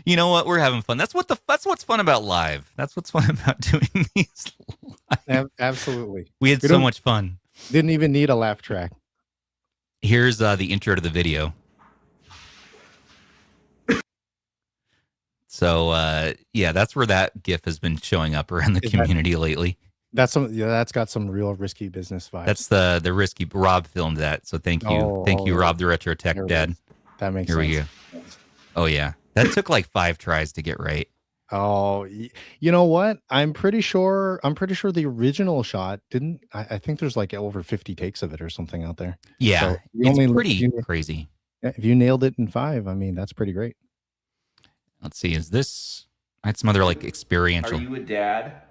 Speaker 1: You know what? We're having fun. That's what's fun about live. That's what's fun about doing these live.
Speaker 2: Absolutely.
Speaker 1: We had so much fun.
Speaker 2: Didn't even need a laugh track.
Speaker 1: Here's the intro to the video. So yeah, that's where that GIF has been showing up around the
Speaker 2: Is that
Speaker 1: community lately.
Speaker 2: that's got some real risky business vibes.
Speaker 1: That's the risky. Rob filmed that, so thank you,
Speaker 2: Oh,
Speaker 1: Rob, the retro tech
Speaker 2: there it
Speaker 1: dad.
Speaker 2: is. That makes
Speaker 1: Here we
Speaker 2: sense.
Speaker 1: go. Oh yeah, that took like 5 tries to get right.
Speaker 2: Oh, you know what? I'm pretty sure the original shot didn't. I think there's like over 50 takes of it or something out there.
Speaker 1: Yeah,
Speaker 2: So
Speaker 1: it's pretty crazy.
Speaker 2: if you nailed it in 5, I mean that's pretty great.
Speaker 1: Let's see. Is this? I had some other like experiential.
Speaker 3: Are you a dad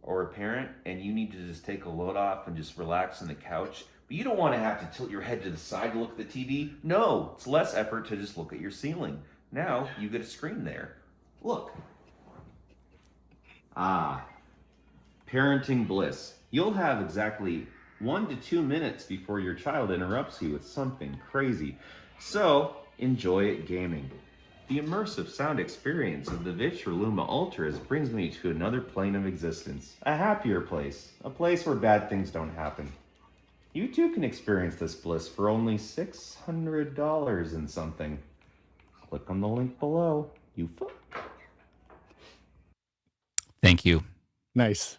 Speaker 3: or a parent and you need to just take a load off and just relax on the couch, but you don't want to have to tilt your head to the side to look at the TV? No, it's less effort to just look at your ceiling. Now you get a screen there. Look. Parenting bliss. You'll have exactly 1 to 2 minutes before your child interrupts you with something crazy. So enjoy it gaming. The immersive sound experience of the VITURE Luma Ultras brings me to another plane of existence. A happier place. A place where bad things don't happen. You too can experience this bliss for only $600 and something. Click on the link below.
Speaker 1: Thank you.
Speaker 2: Nice.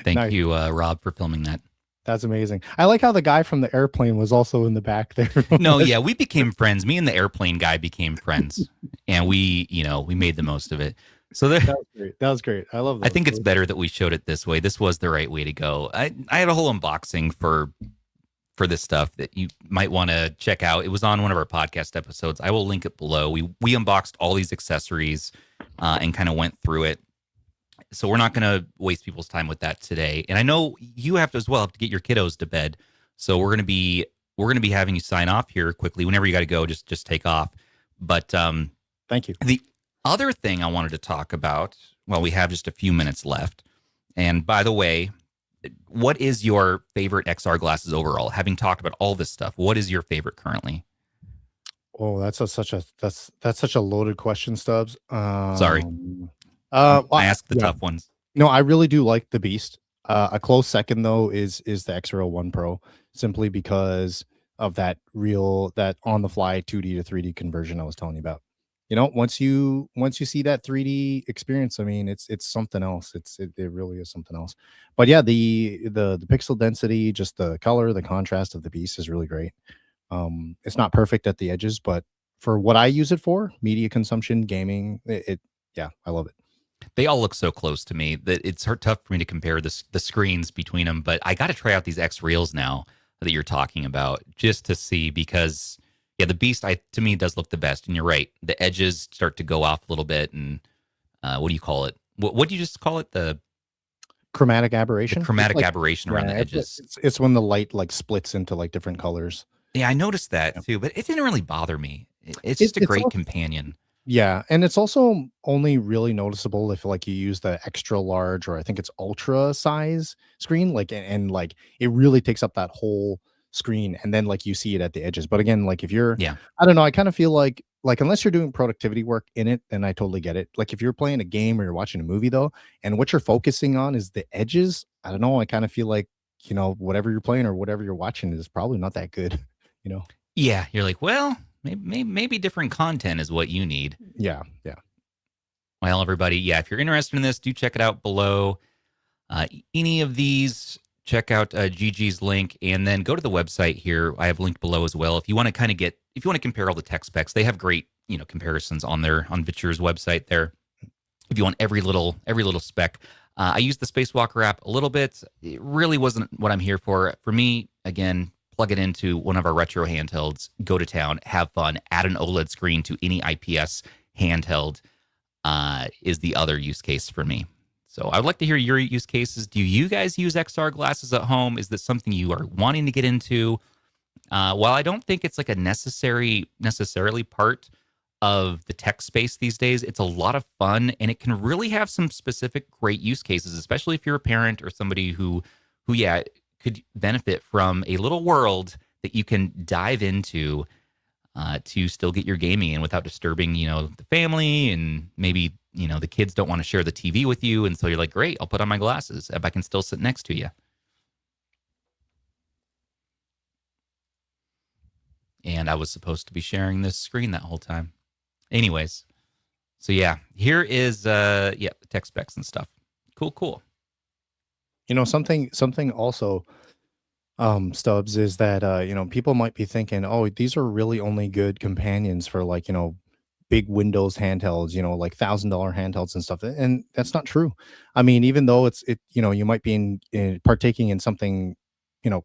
Speaker 1: Thank you, Rob, for filming that.
Speaker 2: That's amazing. I like how the guy from the airplane was also in the back there.
Speaker 1: No, yeah, we became friends. Me and the airplane guy became friends, and we made the most of it. So
Speaker 2: that was great. That was great. I love that.
Speaker 1: I think it's better that we showed it this way. This was the right way to go. I had a whole unboxing for this stuff that you might want to check out. It was on one of our podcast episodes. I will link it below. We unboxed all these accessories and kind of went through it. So we're not going to waste people's time with that today. And I know you have to as well have to get your kiddos to bed. So we're going to be having you sign off here quickly. Whenever you got to go, just take off. But
Speaker 2: thank you.
Speaker 1: The other thing I wanted to talk about, well, we have just a few minutes left. And by the way, what is your favorite XR glasses overall? Having talked about all this stuff, what is your favorite currently?
Speaker 2: Oh, that's such a loaded question, Stubbs.
Speaker 1: Sorry.
Speaker 2: I
Speaker 1: asked the tough ones.
Speaker 2: No, I really do like the Beast. A close second though is the XR1 Pro, simply because of that on the fly 2D to 3D conversion I was telling you about. You know, once you see that 3D experience, I mean, it's something else. It really is something else. But yeah, the pixel density, just the color, the contrast of the Beast is really great. It's not perfect at the edges, but for what I use it for, media consumption, gaming, yeah, I love it.
Speaker 1: They all look so close to me that it's tough for me to compare the screens between them. But I got to try out these X Reels now that you're talking about, just to see, because yeah, the Beast to me does look the best. And you're right, the edges start to go off a little bit. And what do you call it? What do you just call it? The
Speaker 2: chromatic aberration.
Speaker 1: The chromatic aberration around the edges.
Speaker 2: It's when the light like splits into like different colors.
Speaker 1: Yeah, I noticed that too, but it didn't really bother me. It's just a great companion.
Speaker 2: Yeah, and it's also only really noticeable if like you use the extra large, or I think it's ultra size screen, like, and like it really takes up that whole screen, and then like you see it at the edges. But again, like if you're, I don't know, I kind of feel like unless you're doing productivity work in it, then I totally get it. Like if you're playing a game or you're watching a movie though, and what you're focusing on is the edges, I don't know, I kind of feel like, you know, whatever you're playing or whatever you're watching is probably not that good, you know?
Speaker 1: Yeah, you're like, well, maybe different content is what you need.
Speaker 2: Yeah.
Speaker 1: Well, everybody, yeah, if you're interested in this, do check it out below. Any of these, check out Gigi's link, and then go to the website here. I have linked below as well. If you want to compare all the tech specs, they have great, comparisons on VITURE's website there. If you want every little spec. I used the Spacewalker app a little bit. It really wasn't what I'm here for. For me, again, plug it into one of our retro handhelds, go to town, have fun, add an OLED screen to any IPS handheld is the other use case for me. So I would like to hear your use cases. Do you guys use XR glasses at home? Is this something you are wanting to get into? While I don't think it's like a necessarily part of the tech space these days, it's a lot of fun, and it can really have some specific great use cases, especially if you're a parent or somebody who could benefit from a little world that you can dive into to still get your gaming in without disturbing, the family, and maybe, the kids don't want to share the TV with you. And so you're like, great, I'll put on my glasses if I can still sit next to you. And I was supposed to be sharing this screen that whole time. Anyways, So yeah, here is the tech specs and stuff. Cool.
Speaker 2: You know, something also, Stubbs, is that people might be thinking, oh, these are really only good companions for, like, big Windows handhelds, like $1,000 handhelds and stuff. And that's not true. I mean, even though you might be partaking in something, you know,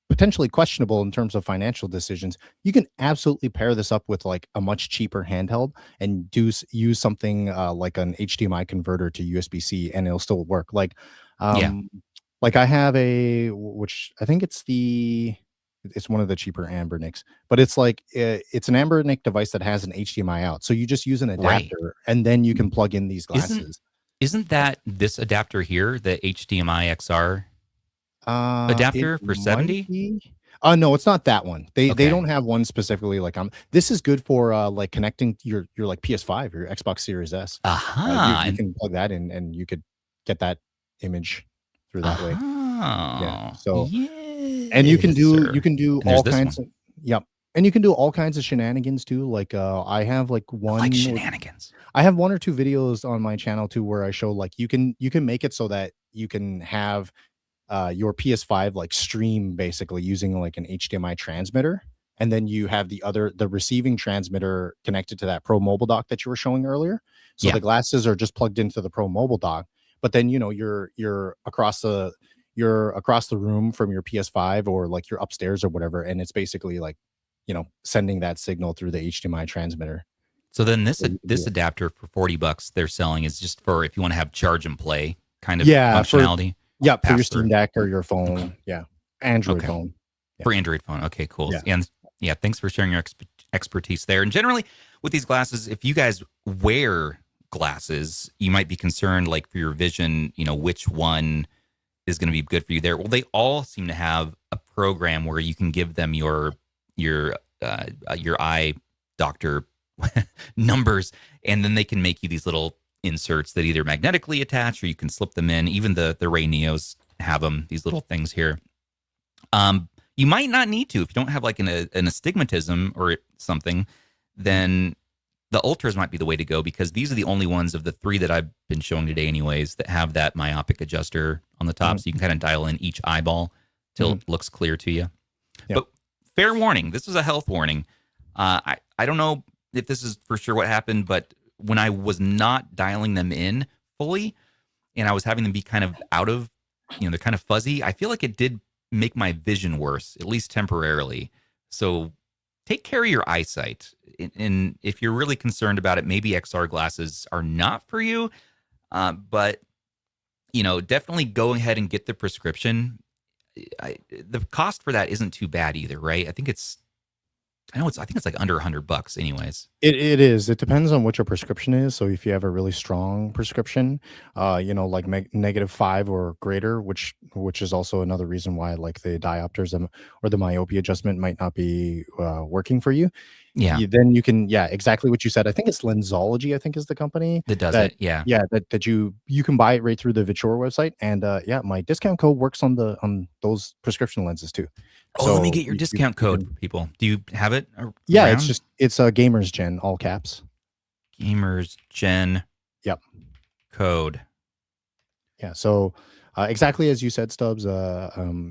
Speaker 2: potentially questionable in terms of financial decisions, you can absolutely pair this up with like a much cheaper handheld and use something like an HDMI converter to USB-C, and it'll still work.
Speaker 1: Yeah.
Speaker 2: Um, like I have which I think it's one of the cheaper Ambernicks, but it's like it's an Ambernick device that has an HDMI out. So you just use an
Speaker 1: Right.
Speaker 2: adapter, and then you can plug in these glasses.
Speaker 1: Isn't that this adapter here, the HDMI XR adapter
Speaker 2: It
Speaker 1: for
Speaker 2: might
Speaker 1: 70?
Speaker 2: be. No, it's not that one. They
Speaker 1: Okay.
Speaker 2: don't have one specifically. Like, this is good for like connecting your like PS5, your Xbox Series S. You can plug that in, and you could get that image through that way. Yeah. So, and you can do all kinds of, yep. And you can do all kinds of shenanigans too. Like, I have like
Speaker 1: shenanigans.
Speaker 2: I have 1 or 2 videos on my channel too where I show like you can make it so that you can have your PS5 like stream basically using like an HDMI transmitter, and then you have the receiving transmitter connected to that Pro Mobile dock that you were showing earlier. So the glasses are just plugged into the Pro Mobile dock, but then you're across the room from your PS5, or like you're upstairs or whatever, and it's basically like sending that signal through the HDMI transmitter.
Speaker 1: So then this adapter for $40 they're selling is just for if you want to have charge and play kind of functionality.
Speaker 2: For your Steam Deck or your phone. Yeah. Android phone. Yeah.
Speaker 1: For Android phone. Okay, cool. Yeah. And thanks for sharing your expertise there. And generally with these glasses, if you guys wear glasses, you might be concerned like for your vision, which one is going to be good for you there. Well, they all seem to have a program where you can give them your eye doctor numbers, and then they can make you these little inserts that either magnetically attach or you can slip them in. Even the RayNeos have them, these little things here. You might not need to if you don't have like an astigmatism or something. Then the Ultras might be the way to go, because these are the only ones of the 3 that I've been showing today anyways that have that myopic adjuster on the top. So you can kind of dial in each eyeball till it looks clear to you. Yep. But fair warning, this is a health warning. I don't know if this is for sure what happened, but when I was not dialing them in fully and I was having them be kind of out of, they're kind of fuzzy, I feel like it did make my vision worse, at least temporarily. So take care of your eyesight. And if you're really concerned about it, maybe XR glasses are not for you. But, definitely go ahead and get the prescription. The cost for that isn't too bad either, right? I think it's like under $100 anyways.
Speaker 2: It is. It depends on what your prescription is. So if you have a really strong prescription, like -5 or greater, which is also another reason why like the diopters or the myopia adjustment might not be working for you.
Speaker 1: Yeah.
Speaker 2: Then you can, exactly what you said. I think it's Lensology, I think is the company
Speaker 1: that does it. Yeah.
Speaker 2: Yeah. That you can buy it right through the VITURE website. And my discount code works on those prescription lenses too.
Speaker 1: So let me get your discount code for people. Do you have it?
Speaker 2: Yeah, it's a Gamers Gen, all caps.
Speaker 1: Gamers Gen.
Speaker 2: Yep.
Speaker 1: Code.
Speaker 2: Yeah. So exactly as you said, Stubbs.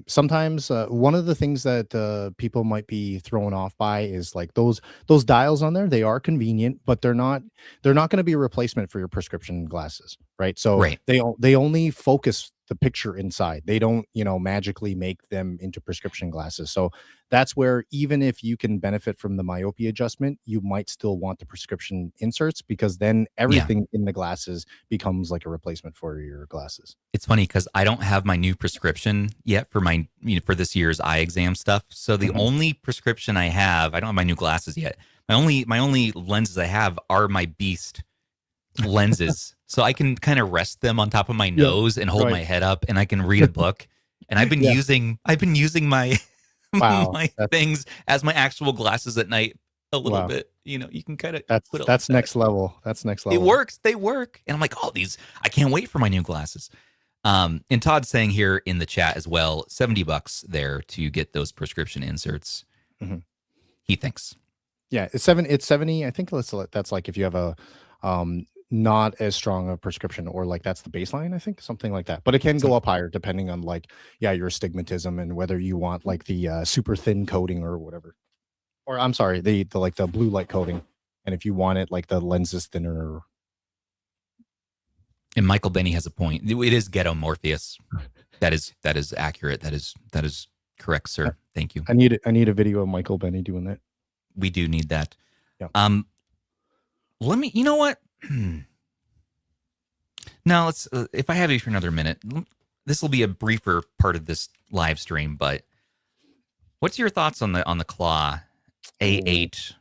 Speaker 2: Sometimes one of the things that people might be thrown off by is like those dials on there. They are convenient, but they're not going to be a replacement for your prescription glasses, right? So they only focus the picture inside. They don't, magically make them into prescription glasses. So that's where, even if you can benefit from the myopia adjustment, you might still want the prescription inserts, because then everything in the glasses becomes like a replacement for your glasses.
Speaker 1: It's funny because I don't have my new prescription yet for my, for this year's eye exam stuff. So the only prescription I have, I don't have my new glasses yet. My only lenses I have are my Beast lenses. So I can kind of rest them on top of my nose and hold my head up, and I can read a book. And I've been using my my things as my actual glasses at night a little bit. You can kind of
Speaker 2: that's next level. That's next level.
Speaker 1: It works. They work. And I'm like, oh, I can't wait for my new glasses. And Todd's saying here in the chat as well, $70 there to get those prescription inserts. He thinks.
Speaker 2: Yeah, it's 70. I think that's like if you have a not as strong a prescription, or like that's the baseline, I think, something like that. But it can go up higher depending on like, yeah, your astigmatism and whether you want like the super thin coating or whatever. Or I'm sorry, the like the blue light coating. And if you want it like the lens is thinner.
Speaker 1: And Michael Benny has a point. It is ghetto Morpheus. That is accurate. That is correct, sir. Thank you.
Speaker 2: I need a video of Michael Benny doing that.
Speaker 1: We do need that.
Speaker 2: Yeah.
Speaker 1: Let me, you know what? Now let's, if I have you for another minute, this will be a briefer part of this live stream, but what's your thoughts on the CLAW A8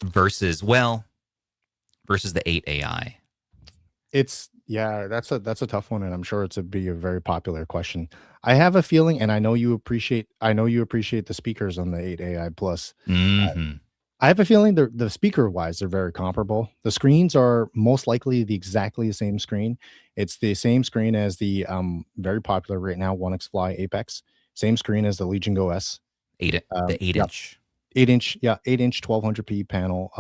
Speaker 1: versus the 8 AI?
Speaker 2: That's a tough one, and I'm sure be a very popular question. I have a feeling, and I know you appreciate the speakers on the 8 AI Plus.
Speaker 1: Mm-hmm.
Speaker 2: I have a feeling the speaker wise they're very comparable. The screens are most likely exactly the same screen. It's the same screen as the very popular right now 1X Fly Apex. Same screen as the Legion Go S.
Speaker 1: The 8-inch.
Speaker 2: 8-inch, 8-inch 1200p panel.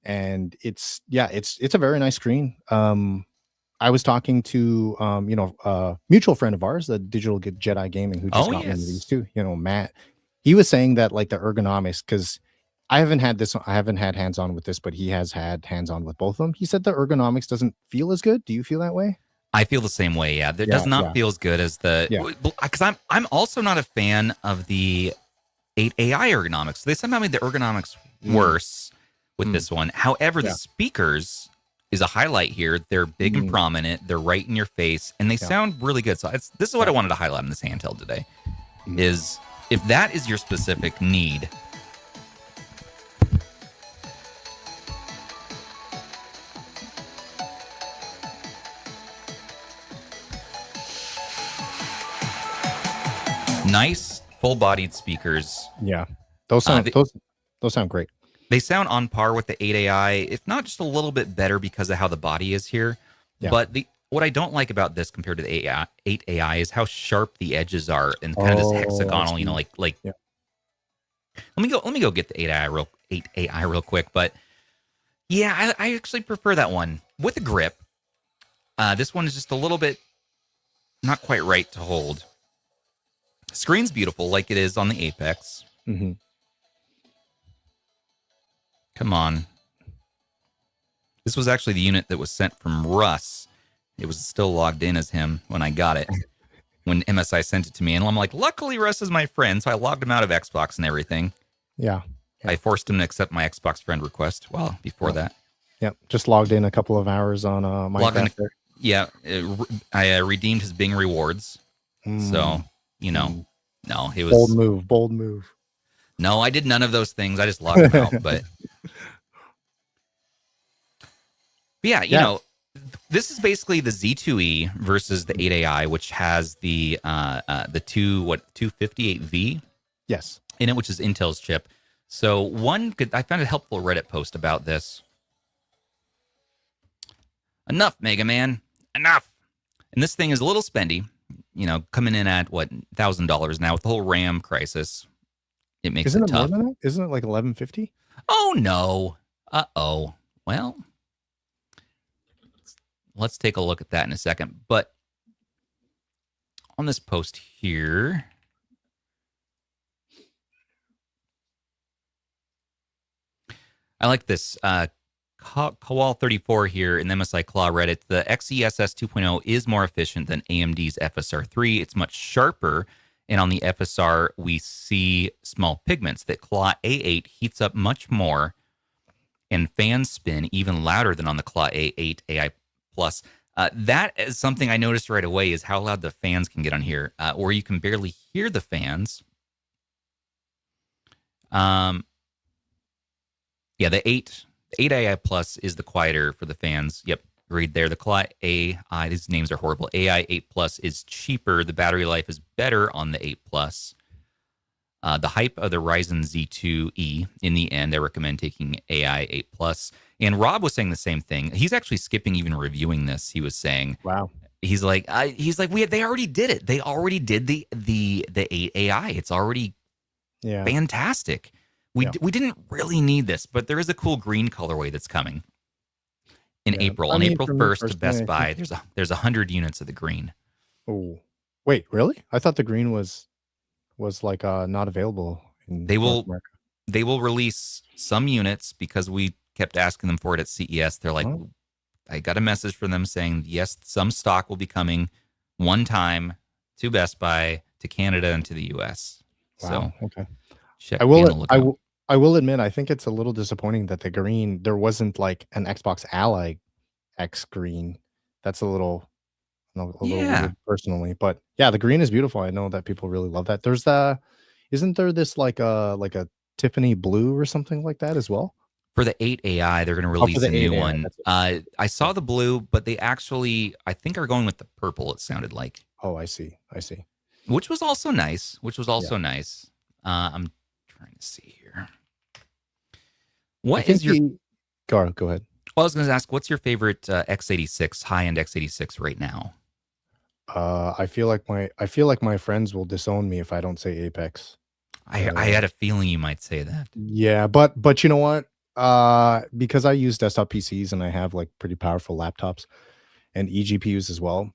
Speaker 2: And it's a very nice screen. I was talking to a mutual friend of ours, the Digital Jedi Gaming, who just got one of these too. Matt. He was saying that like the ergonomics, because I haven't had hands-on with this, but he has had hands-on with both of them. He said the ergonomics doesn't feel as good. Do you feel that way?
Speaker 1: I feel the same way. Yeah, it does not feel as good as because I'm also not a fan of the 8 AI ergonomics. They somehow made the ergonomics worse with this one. However, the speakers is a highlight here. They're big and prominent. They're right in your face, and they sound really good. So this is what I wanted to highlight in this handheld today. Is if that is your specific need. Nice full-bodied speakers.
Speaker 2: Yeah, those sound those sound great.
Speaker 1: They sound on par with the 8 AI, if not just a little bit better because of how the body is here. Yeah. But what I don't like about this compared to the 8 AI is how sharp the edges are and kind of this hexagonal. Like. Yeah. Let me go get the 8 AI real quick. But yeah, I actually prefer that one with a grip. This one is just a little bit not quite right to hold. Screen's beautiful, like it is on the Apex.
Speaker 2: Mm-hmm.
Speaker 1: Come on. This was actually the unit that was sent from Russ. It was still logged in as him when I got it. When MSI sent it to me. And I'm like, luckily Russ is my friend, so I logged him out of Xbox and everything.
Speaker 2: Yeah.
Speaker 1: I forced him to accept my Xbox friend request. Well, before that.
Speaker 2: Yep. Just logged in a couple of hours on Minecraft.
Speaker 1: Yeah. I redeemed his Bing rewards. So... no, it was
Speaker 2: bold move.
Speaker 1: No, I did none of those things. I just logged them out. But yeah, you know, this is basically the Z2E versus the 8 AI, which has the 258V.
Speaker 2: Yes,
Speaker 1: in it, which is Intel's chip. So I found a helpful Reddit post about this. Enough, Mega Man, enough. And this thing is a little spendy. Coming in at what $1,000 now with the whole RAM crisis, it makes it tough.
Speaker 2: More than that? Isn't it like $1,150?
Speaker 1: Oh no! Well, let's take a look at that in a second. But on this post here, I like this. Kawal34 here in the MSI Claw Reddit. The XeSS 2.0 is more efficient than AMD's FSR3. It's much sharper, and on the FSR, we see small pigments. That CLAW A8 heats up much more, and fans spin even louder than on the CLAW A8 AI Plus. That is something I noticed right away, is how loud the fans can get on here, or you can barely hear the fans. Yeah, the 8 AI Plus is the quieter for the fans. Yep, read there. The CLAW AI, these names are horrible. AI 8 Plus is cheaper. The battery life is better on the 8 Plus. The hype of the Ryzen Z2E, in the end, I recommend taking AI 8 Plus. And Rob was saying the same thing. He's actually skipping even reviewing this. He was saying,
Speaker 2: "Wow."
Speaker 1: He's like, they already did it. They already did the 8 AI. It's already fantastic. We didn't really need this, but there is a cool green colorway that's coming. in
Speaker 2: Yeah.
Speaker 1: April.
Speaker 2: I
Speaker 1: On
Speaker 2: mean,
Speaker 1: April
Speaker 2: for me
Speaker 1: 1st to
Speaker 2: personally,
Speaker 1: Best
Speaker 2: I
Speaker 1: Buy,
Speaker 2: think.
Speaker 1: there's 100 units of the green.
Speaker 2: Oh, wait, really? I thought the green was like not available in
Speaker 1: They
Speaker 2: North
Speaker 1: will
Speaker 2: America.
Speaker 1: they will release some units because we kept asking them for it at CES. They're like,
Speaker 2: Oh,
Speaker 1: I got a message from them saying, yes, some stock will be coming one time to Best Buy, to Canada, and to the US.
Speaker 2: wow.
Speaker 1: So
Speaker 2: Okay.
Speaker 1: check, be on the lookout.
Speaker 2: I will admit, I think it's a little disappointing that the green there wasn't like an Xbox Ally X green. That's a little
Speaker 1: Yeah.
Speaker 2: weird personally, but yeah, the green is beautiful. I know that people really love that. Isn't there this like a Tiffany blue or something like that as well?
Speaker 1: For the 8 AI, they're going to
Speaker 2: Oh, for
Speaker 1: release
Speaker 2: the
Speaker 1: a new
Speaker 2: 8 AI,
Speaker 1: one.
Speaker 2: that's it.
Speaker 1: I
Speaker 2: Yeah.
Speaker 1: saw the blue, but they actually, I think, are going with the purple, it sounded like,
Speaker 2: Oh, I see. I see.
Speaker 1: which was also nice.
Speaker 2: Yeah.
Speaker 1: I'm trying to see here.
Speaker 2: I
Speaker 1: What
Speaker 2: think
Speaker 1: is your,
Speaker 2: go ahead.
Speaker 1: well, I was going to ask, what's your favorite x86, high-end x86 right now?
Speaker 2: I feel like my friends will disown me if I don't say Apex.
Speaker 1: I had a feeling you might say that.
Speaker 2: Yeah, but you know what? Because I use desktop PCs and I have like pretty powerful laptops and eGPUs as well.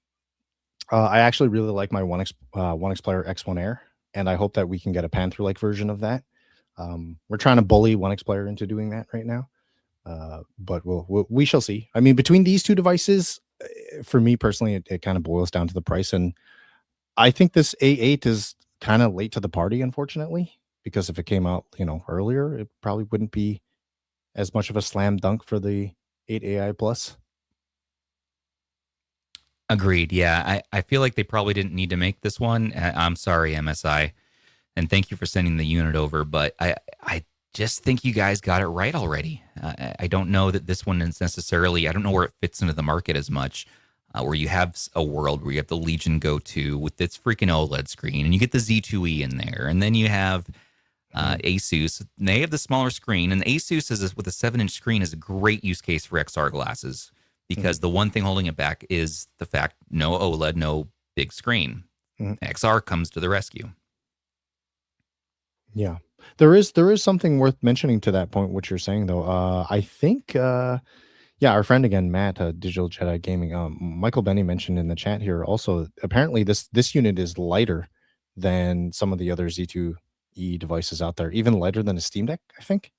Speaker 2: I actually really like my One X Player X1 Air, and I hope that we can get a Panther-like version of that. We're trying to bully One X Player into doing that right now, but we shall see. I mean, between these two devices, for me personally, it kind of boils down to the price, and I think this A8 is kind of late to the party, unfortunately, because if it came out, earlier, it probably wouldn't be as much of a slam dunk for the 8 AI Plus.
Speaker 1: Agreed. Yeah, I feel like they probably didn't need to make this one. I'm sorry, MSI, and thank you for sending the unit over, but I just think you guys got it right already. I don't know that this one is necessarily, I don't know where it fits into the market as much, where you have a world where you have the Legion Go 2 with its freaking OLED screen, and you get the Z2E in there, and then you have Asus. And they have the smaller screen, and Asus with a 7-inch screen is a great use case for XR glasses, because the one thing holding it back is the fact no OLED, no big screen. XR comes to the rescue.
Speaker 2: Yeah. There is something worth mentioning to that point, what you're saying though. I think yeah, our friend again, Matt, Digital Jedi Gaming, Michael Benny mentioned in the chat here also, apparently this unit is lighter than some of the other Z2E devices out there, even lighter than a Steam Deck, I think.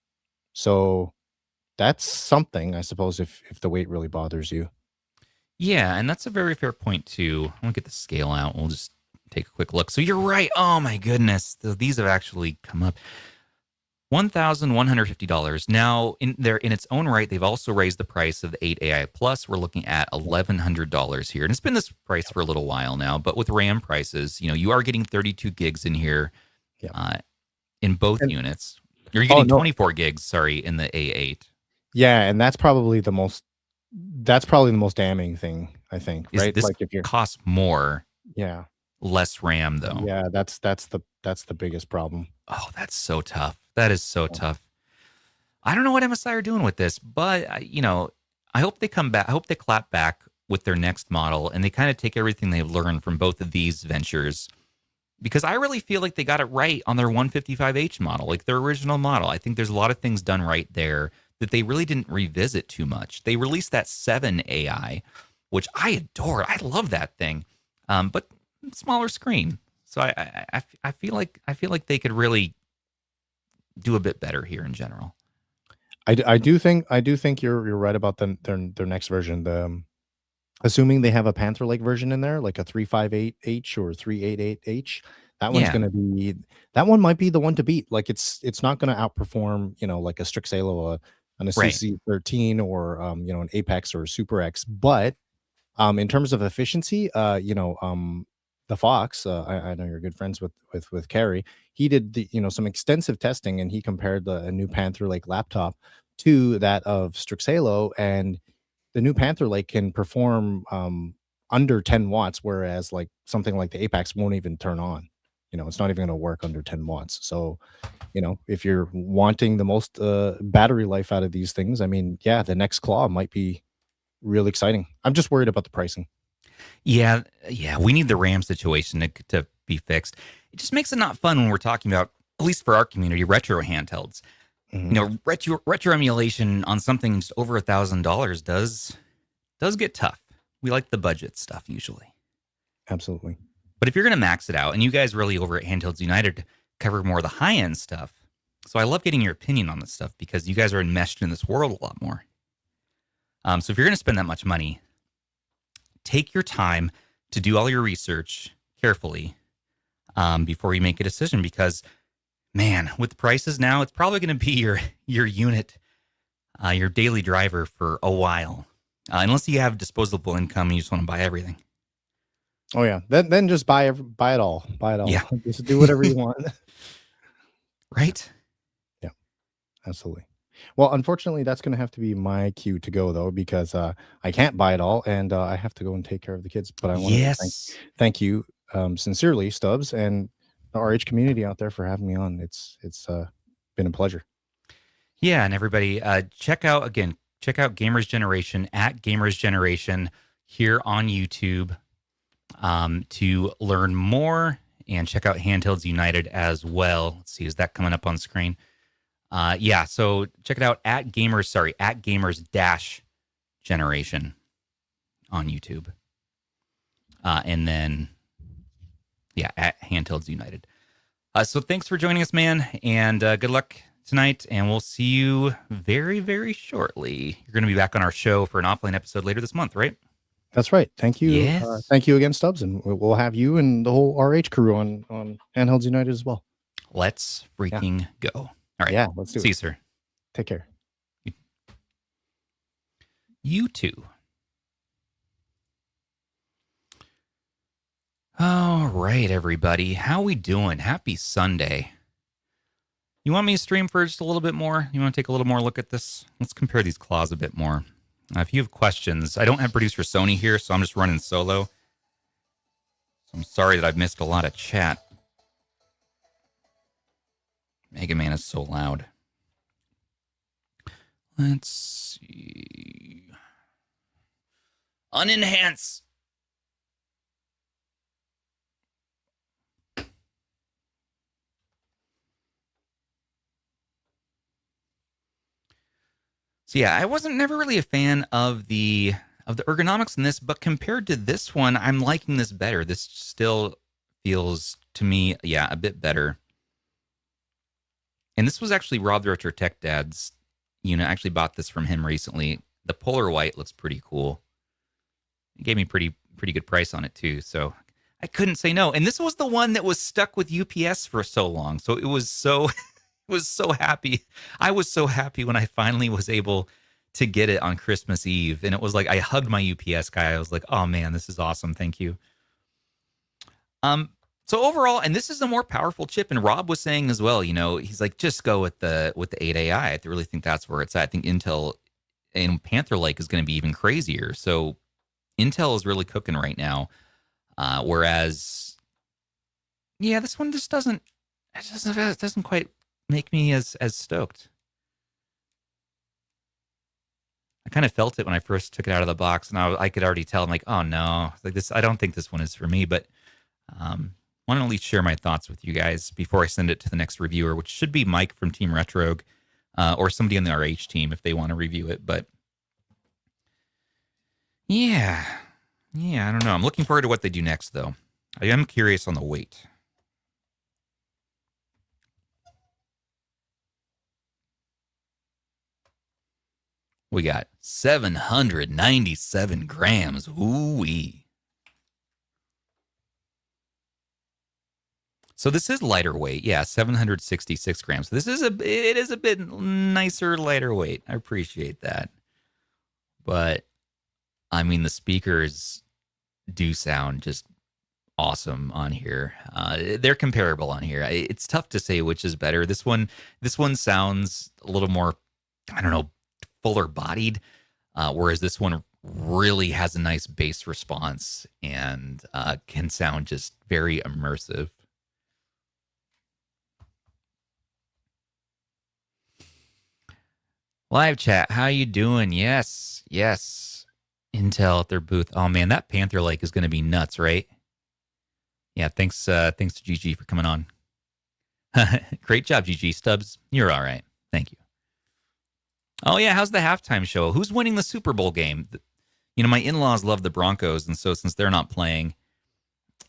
Speaker 2: So that's something, I suppose, if the weight really bothers you.
Speaker 1: Yeah, and that's a very fair point too. I'll get the scale out. We'll just take a quick look. So you're right. Oh my goodness, these have actually come up. $1,150. Now, in its own right, they've also raised the price of the 8 AI Plus. We're looking at $1,100 here, and it's been this price for a little while now. But with RAM prices, you are getting 32 gigs in here, in both units. You're getting 24 gigs, sorry, in the A8.
Speaker 2: Yeah, and that's probably the most damning thing, I think. Right?
Speaker 1: This
Speaker 2: like if you're
Speaker 1: costs more.
Speaker 2: Yeah.
Speaker 1: Less RAM though.
Speaker 2: Yeah, that's the biggest problem.
Speaker 1: Oh, that's so tough. That is so tough. I don't know what MSI are doing with this, but I hope they come back. I hope they clap back with their next model and they kind of take everything they've learned from both of these ventures, because I really feel like they got it right on their 155H model, like their original model. I think there's a lot of things done right there that they really didn't revisit too much. They released that 7 AI, which I adore. I love that thing, but smaller screen. So I feel like they could really do a bit better here in general.
Speaker 2: I do think you're right about their next version. Assuming they have a Panther-like version in there, like a 358H or 388H, that one's going to be, that one might be the one to beat. Like it's not going to outperform, like a Strixalo, an CC13 or an Apex or a Super X. But in terms of efficiency, the Fox, I know you're good friends with Carrie. He did some extensive testing, and he compared a new Panther Lake laptop to that of Strixalo, and the new Panther Lake can perform under 10 watts, whereas like something like the Apex won't even turn on. It's not even going to work under 10 watts. So, if you're wanting the most battery life out of these things, I mean, yeah, the next Claw might be real exciting. I'm just worried about the pricing.
Speaker 1: Yeah, we need the RAM situation to be fixed. It just makes it not fun when we're talking about, at least for our community, retro handhelds.
Speaker 2: Mhm.
Speaker 1: You know, retro emulation on something just over $1,000 does get tough. We like the budget stuff usually.
Speaker 2: Absolutely.
Speaker 1: But if you're going to max it out, and you guys really over at Handhelds United cover more of the high end stuff, so I love getting your opinion on this stuff because you guys are enmeshed in this world a lot more. So if you're going to spend that much money, take your time to do all your research carefully before you make a decision. Because, man, with the prices now, it's probably going to be your unit, your daily driver for a while, unless you have disposable income and you just want to buy everything.
Speaker 2: Oh yeah, then just buy it all. Buy it all.
Speaker 1: Yeah.
Speaker 2: Just do whatever you want.
Speaker 1: Right?
Speaker 2: Yeah, absolutely. Well, unfortunately, that's going to have to be my cue to go though, because I can't buy it all, and I have to go and take care of the kids. But I want to thank you sincerely, Stubbs, and the RH community out there for having me on. It's been a pleasure.
Speaker 1: Yeah, and everybody, check out Gamers Generation at Gamers Generation here on YouTube to learn more, and check out Handhelds United as well. Let's see, is that coming up on screen? Yeah, so check it out at Gamers Dash Generation on YouTube. And then, yeah, at Handhelds United. So thanks for joining us, man, and good luck tonight, and we'll see you very, very shortly. You're going to be back on our show for an offline episode later this month, right?
Speaker 2: That's right. Thank you.
Speaker 1: Yes.
Speaker 2: Thank you again, Stubbs, and we'll have you and the whole RH crew on Handhelds United as well.
Speaker 1: Let's freaking go. All right.
Speaker 2: Yeah, let's do it.
Speaker 1: See you, sir.
Speaker 2: Take care.
Speaker 1: You too. All right, everybody. How we doing? Happy Sunday. You want me to stream for just a little bit more? You want to take a little more look at this? Let's compare these claws a bit more. If you have questions, I don't have producer Sony here, so I'm just running solo. So I'm sorry that I've missed a lot of chat. Mega Man is so loud. Let's see. Unenhance. So yeah, I wasn't never really a fan of the ergonomics in this, but compared to this one, I'm liking this better. This still feels to me, yeah, a bit better. And this was actually Rob the Retro Tech Dad's unit. I actually bought this from him recently. The polar white looks pretty cool. He gave me pretty good price on it too, so I couldn't say no. And this was the one that was stuck with UPS for so long, so it was so. Was so happy. I was so happy when I finally was able to get it on Christmas Eve. And it was like, I hugged my UPS guy. I was like, oh man, this is awesome. Thank you. So overall, and this is a more powerful chip. And Rob was saying as well, you know, he's like, just go with the 8AI. I really think that's where it's at. I think Intel and Panther Lake is going to be even crazier. So Intel is really cooking right now. Whereas, yeah, this one just doesn't quite make me as stoked. I kind of felt it when I first took it out of the box, and I could already tell. I'm like, oh no, like this. I don't think this one is for me. But want to at least share my thoughts with you guys before I send it to the next reviewer, which should be Mike from Team Retrogue, or somebody on the RH team if they want to review it. But yeah, I don't know. I'm looking forward to what they do next, though. I am curious on the weight. We got 797 grams. Ooh-wee. So this is lighter weight. Yeah, 766 grams. So it is a bit nicer, lighter weight. I appreciate that. But, I mean, the speakers do sound just awesome on here. They're comparable on here. It's tough to say which is better. This one sounds a little more, I don't know, fuller bodied, whereas this one really has a nice bass response and can sound just very immersive. Live chat, how you doing? Yes. Intel at their booth. Oh man, that Panther Lake is going to be nuts, right? Yeah, thanks to GG for coming on. Great job, GG. Stubbs, you're all right. Thank you. Oh yeah, how's the halftime show? Who's winning the Super Bowl game? You know, my in-laws love the Broncos, and so since they're not playing,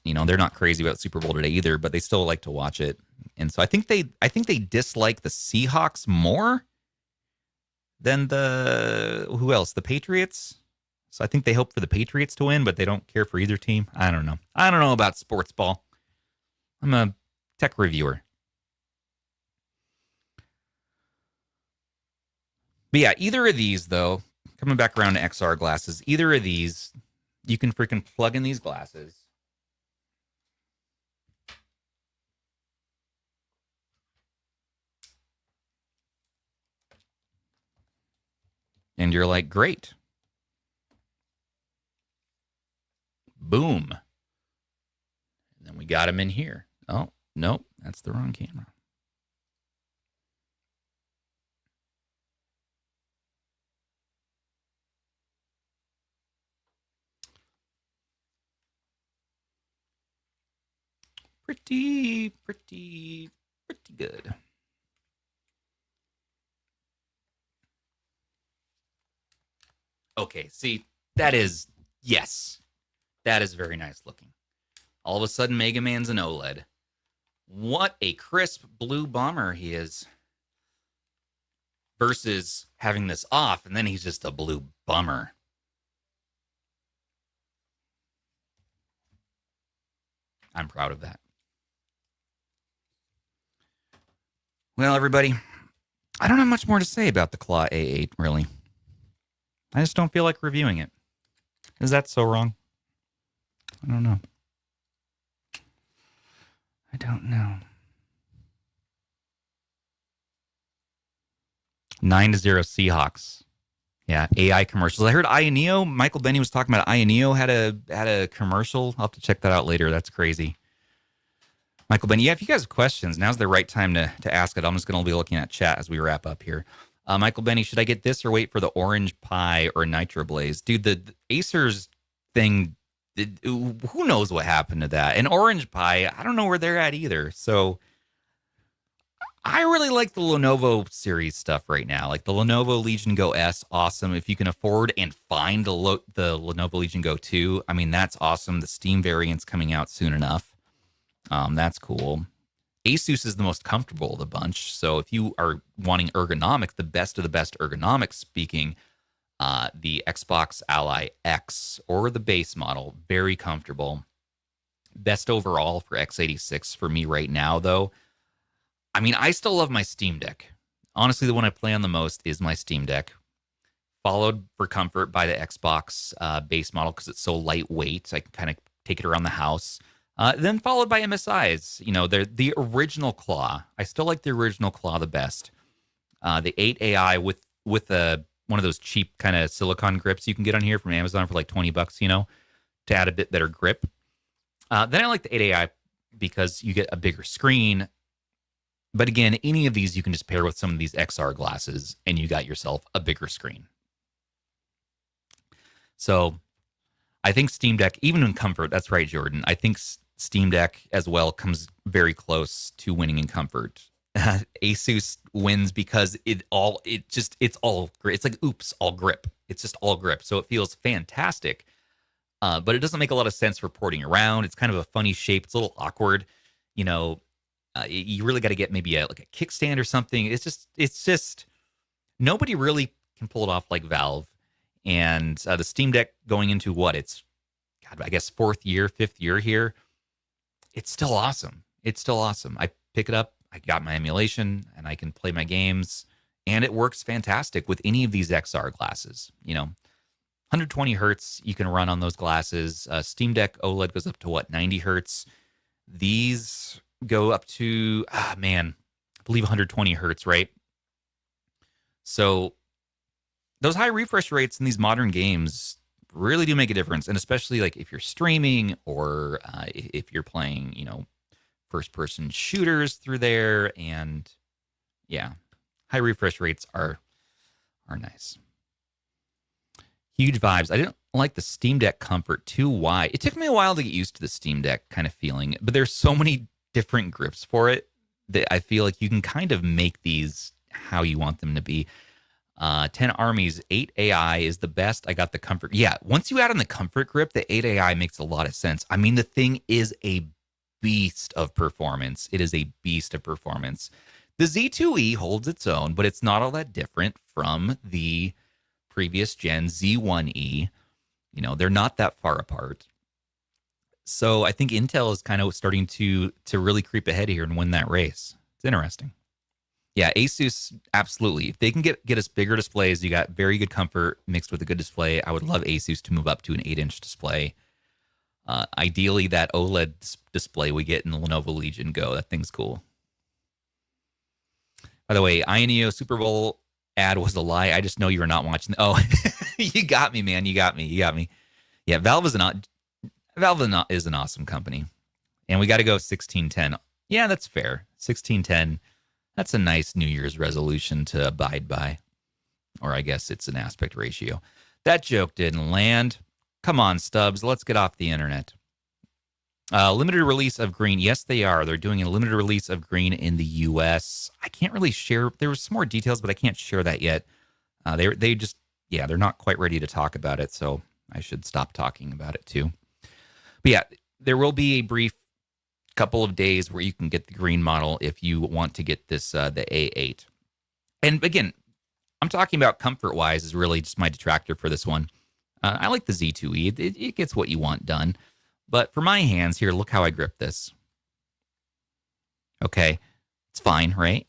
Speaker 1: you know, they're not crazy about Super Bowl today either, but they still like to watch it. And so I think they dislike the Seahawks more than who else? The Patriots. So I think they hope for the Patriots to win, but they don't care for either team. I don't know. I don't know about sports ball. I'm a tech reviewer. But yeah, either of these, though, coming back around to XR glasses, either of these, you can freaking plug in these glasses. And you're like, great. Boom. And then we got him in here. Oh, nope, that's the wrong camera. Pretty good. Okay, see, that is, yes, that is very nice looking. All of a sudden, Mega Man's an OLED. What a crisp blue bomber he is. Versus having this off, and then he's just a blue bummer. I'm proud of that. Well, everybody, I don't have much more to say about the CLAW A8, really. I just don't feel like reviewing it. Is that so wrong? I don't know. I don't know. 9-0 Seahawks. Yeah, AI commercials. I heard RayNeo. Michael Benny was talking about RayNeo had a commercial. I'll have to check that out later. That's crazy. Michael Benny, yeah, if you guys have questions, now's the right time to ask it. I'm just going to be looking at chat as we wrap up here. Michael Benny, should I get this or wait for the Orange Pi or Nitro Blaze? Dude, the Acer's thing, who knows what happened to that? And Orange Pi, I don't know where they're at either. So I really like the Lenovo series stuff right now. Like the Lenovo Legion Go S, awesome. If you can afford and find the Lenovo Legion Go 2, I mean, that's awesome. The Steam variant's coming out soon enough. That's cool. Asus is the most comfortable of the bunch. So if you are wanting ergonomic, the best of the best ergonomics speaking, the Xbox Ally X or the base model, very comfortable. Best overall for x86 for me right now, though. I mean, I still love my Steam Deck. Honestly, the one I play on the most is my Steam Deck, followed for comfort by the Xbox base model because it's so lightweight. I can kind of take it around the house. Then followed by MSIs. You know, they're the original Claw. I still like the original Claw the best. The 8AI with one of those cheap kind of silicone grips you can get on here from Amazon for like $20, you know, to add a bit better grip. Then I like the 8AI because you get a bigger screen. But again, any of these you can just pair with some of these XR glasses and you got yourself a bigger screen. So I think Steam Deck, even in comfort, that's right, Jordan. I think Steam Deck as well comes very close to winning in comfort. Asus wins because it's all grip. It's like, oops, all grip. It's just all grip. So it feels fantastic. But it doesn't make a lot of sense for porting around. It's kind of a funny shape. It's a little awkward. You know, you really got to get maybe like a kickstand or something. It's just nobody really can pull it off like Valve. And the Steam Deck going into what? It's, God, I guess fifth year here. It's still awesome. It's still awesome. I pick it up. I got my emulation and I can play my games. And it works fantastic with any of these XR glasses. You know, 120 hertz you can run on those glasses. Steam Deck OLED goes up to what, 90 hertz. These go up to, I believe 120 hertz, right? So those high refresh rates in these modern games really do make a difference. And especially like if you're streaming or if you're playing, you know, first person shooters through there. And yeah, high refresh rates are nice. Huge vibes. I didn't like the Steam Deck comfort too wide. It took me a while to get used to the Steam Deck kind of feeling, but there's so many different grips for it that I feel like you can kind of make these how you want them to be. 10 armies, 8 AI is the best. I got the comfort. Yeah, once you add on the comfort grip, the 8 AI makes a lot of sense. I mean, the thing is a beast of performance. It is a beast of performance. The Z2E holds its own, but it's not all that different from the previous gen Z1E. You know, they're not that far apart. So I think Intel is kind of starting to really creep ahead here and win that race. It's interesting. Yeah, Asus, absolutely. If they can get us bigger displays, you got very good comfort mixed with a good display. I would love Asus to move up to an 8-inch display. Ideally, that OLED display we get in the Lenovo Legion Go. That thing's cool. By the way, RayNeo Super Bowl ad was a lie. I just know you were not watching. Oh, you got me, man. You got me. Yeah, Valve is an awesome company. And we got to go 1610. Yeah, that's fair. 1610. That's a nice New Year's resolution to abide by. Or I guess it's an aspect ratio. That joke didn't land. Come on, Stubbs. Let's get off the internet. Limited release of green. Yes, they are. They're doing a limited release of green in the U.S. I can't really share. There was some more details, but I can't share that yet. They're not quite ready to talk about it, so I should stop talking about it too. But yeah, there will be a brief couple of days where you can get the green model if you want to get this the A8. And again, I'm talking about comfort-wise is really just my detractor for this one. I like the Z2E. It gets what you want done. But for my hands here, look how I grip this. Okay, it's fine, right?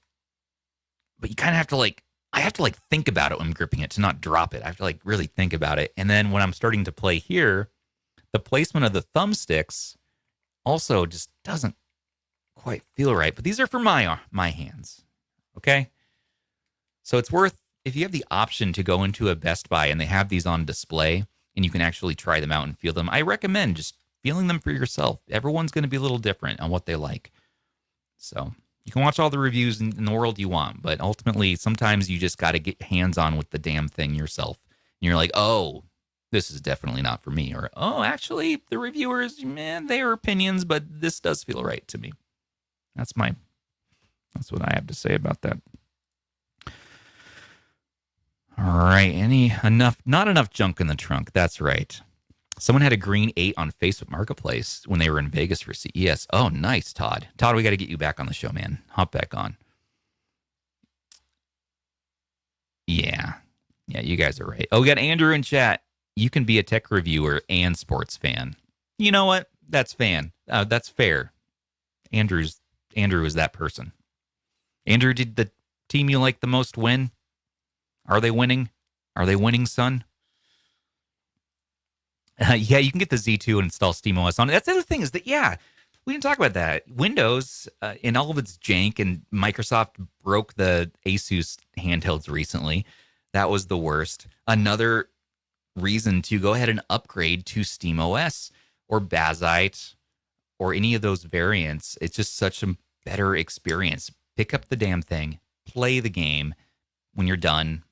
Speaker 1: But you kind of have to I have to think about it when I'm gripping it to not drop it. I have to really think about it. And then when I'm starting to play here, the placement of the thumbsticks also just doesn't quite feel right. But these are for my hands, okay? So it's worth, if you have the option to go into a Best Buy and they have these on display and you can actually try them out and feel them, I recommend just feeling them for yourself. Everyone's going to be a little different on what they like. So you can watch all the reviews in the world you want, but ultimately sometimes you just got to get hands-on with the damn thing yourself. And you're like, oh, this is definitely not for me. Or, oh, actually, the reviewers, man, their opinions, but this does feel right to me. That's what I have to say about that. All right, not enough junk in the trunk. That's right. Someone had a green 8 on Facebook Marketplace when they were in Vegas for CES. Oh, nice, Todd. Todd, we got to get you back on the show, man. Hop back on. Yeah, you guys are right. Oh, we got Andrew in chat. You can be a tech reviewer and sports fan. You know what? That's fair. Andrew is that person. Andrew, did the team you like the most win? Are they winning? Are they winning, son? Yeah, you can get the Z2 and install SteamOS on it. That's the other thing is that, yeah, we didn't talk about that. Windows, in all of its jank, and Microsoft broke the Asus handhelds recently. That was the worst. Another reason to go ahead and upgrade to SteamOS or Bazite or any of those variants. It's just such a better experience. Pick up the damn thing, play the game. When you're done,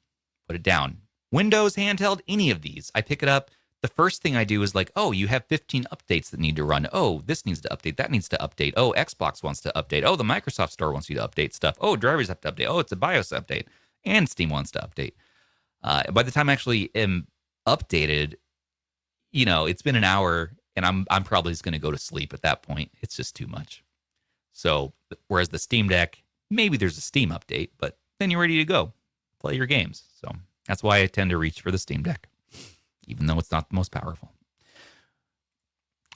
Speaker 1: put it down. Windows, handheld, any of these. I pick it up. The first thing I do is oh, you have 15 updates that need to run. Oh, this needs to update. That needs to update. Oh, Xbox wants to update. Oh, the Microsoft Store wants you to update stuff. Oh, drivers have to update. Oh, it's a BIOS update. And Steam wants to update. By the time I actually am updated, it's been an hour, and I'm probably just going to go to sleep at that point. It's just too much. So, whereas the Steam Deck, maybe there's a Steam update, but then you're ready to go play your games. So that's why I tend to reach for the Steam Deck, even though it's not the most powerful.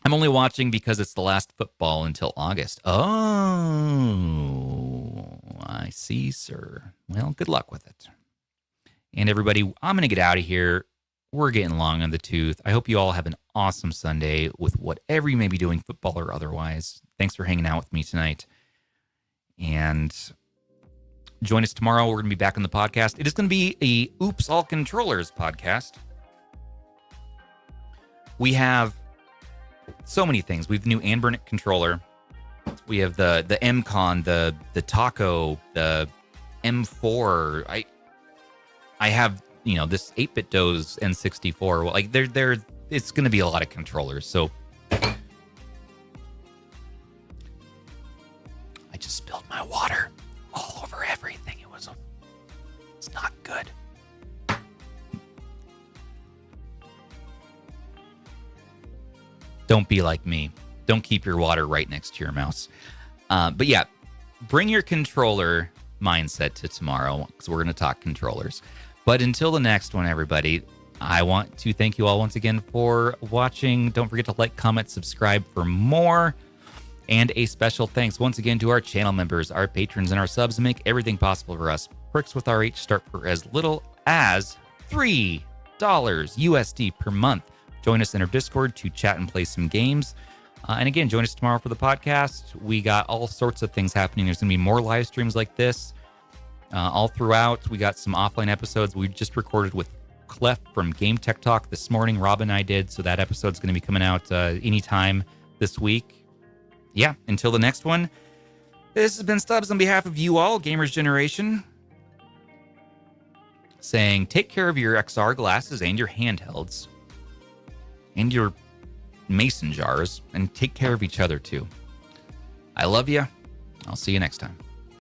Speaker 1: I'm only watching because it's the last football until August. Oh, I see, sir. Well, good luck with it. And everybody, I'm going to get out of here. We're getting long on the tooth. I hope you all have an awesome Sunday with whatever you may be doing, football or otherwise. Thanks for hanging out with me tonight. And join us tomorrow. We're going to be back on the podcast. It is going to be a Oops All Controllers podcast. We have so many things. We have the new Anbernic controller. We have the MCon, the Taco, the M4. I have, this 8-bit Doze N64. Well, it's going to be a lot of controllers. So I just spilled my water all over everything. It's not good. don't be like me. Don't keep your water right next to your mouse. But yeah, bring your controller mindset to tomorrow because we're going to talk controllers. But until the next one, everybody, I want to thank you all once again for watching. Don't forget to like, comment, subscribe for more. And a special thanks once again to our channel members, our patrons, and our subs who make everything possible for us. Perks with RH start for as little as $3 USD per month. Join us in our Discord to chat and play some games. And again, join us tomorrow for the podcast. We got all sorts of things happening. There's going to be more live streams like this all throughout. We got some offline episodes we just recorded with Clef from Game Tech Talk this morning. Rob and I did. So that episode's going to be coming out anytime this week. Yeah, until the next one, this has been Stubbs on behalf of you all, Gamers Generation, saying take care of your XR glasses and your handhelds and your mason jars, and take care of each other too. I love you. I'll see you next time.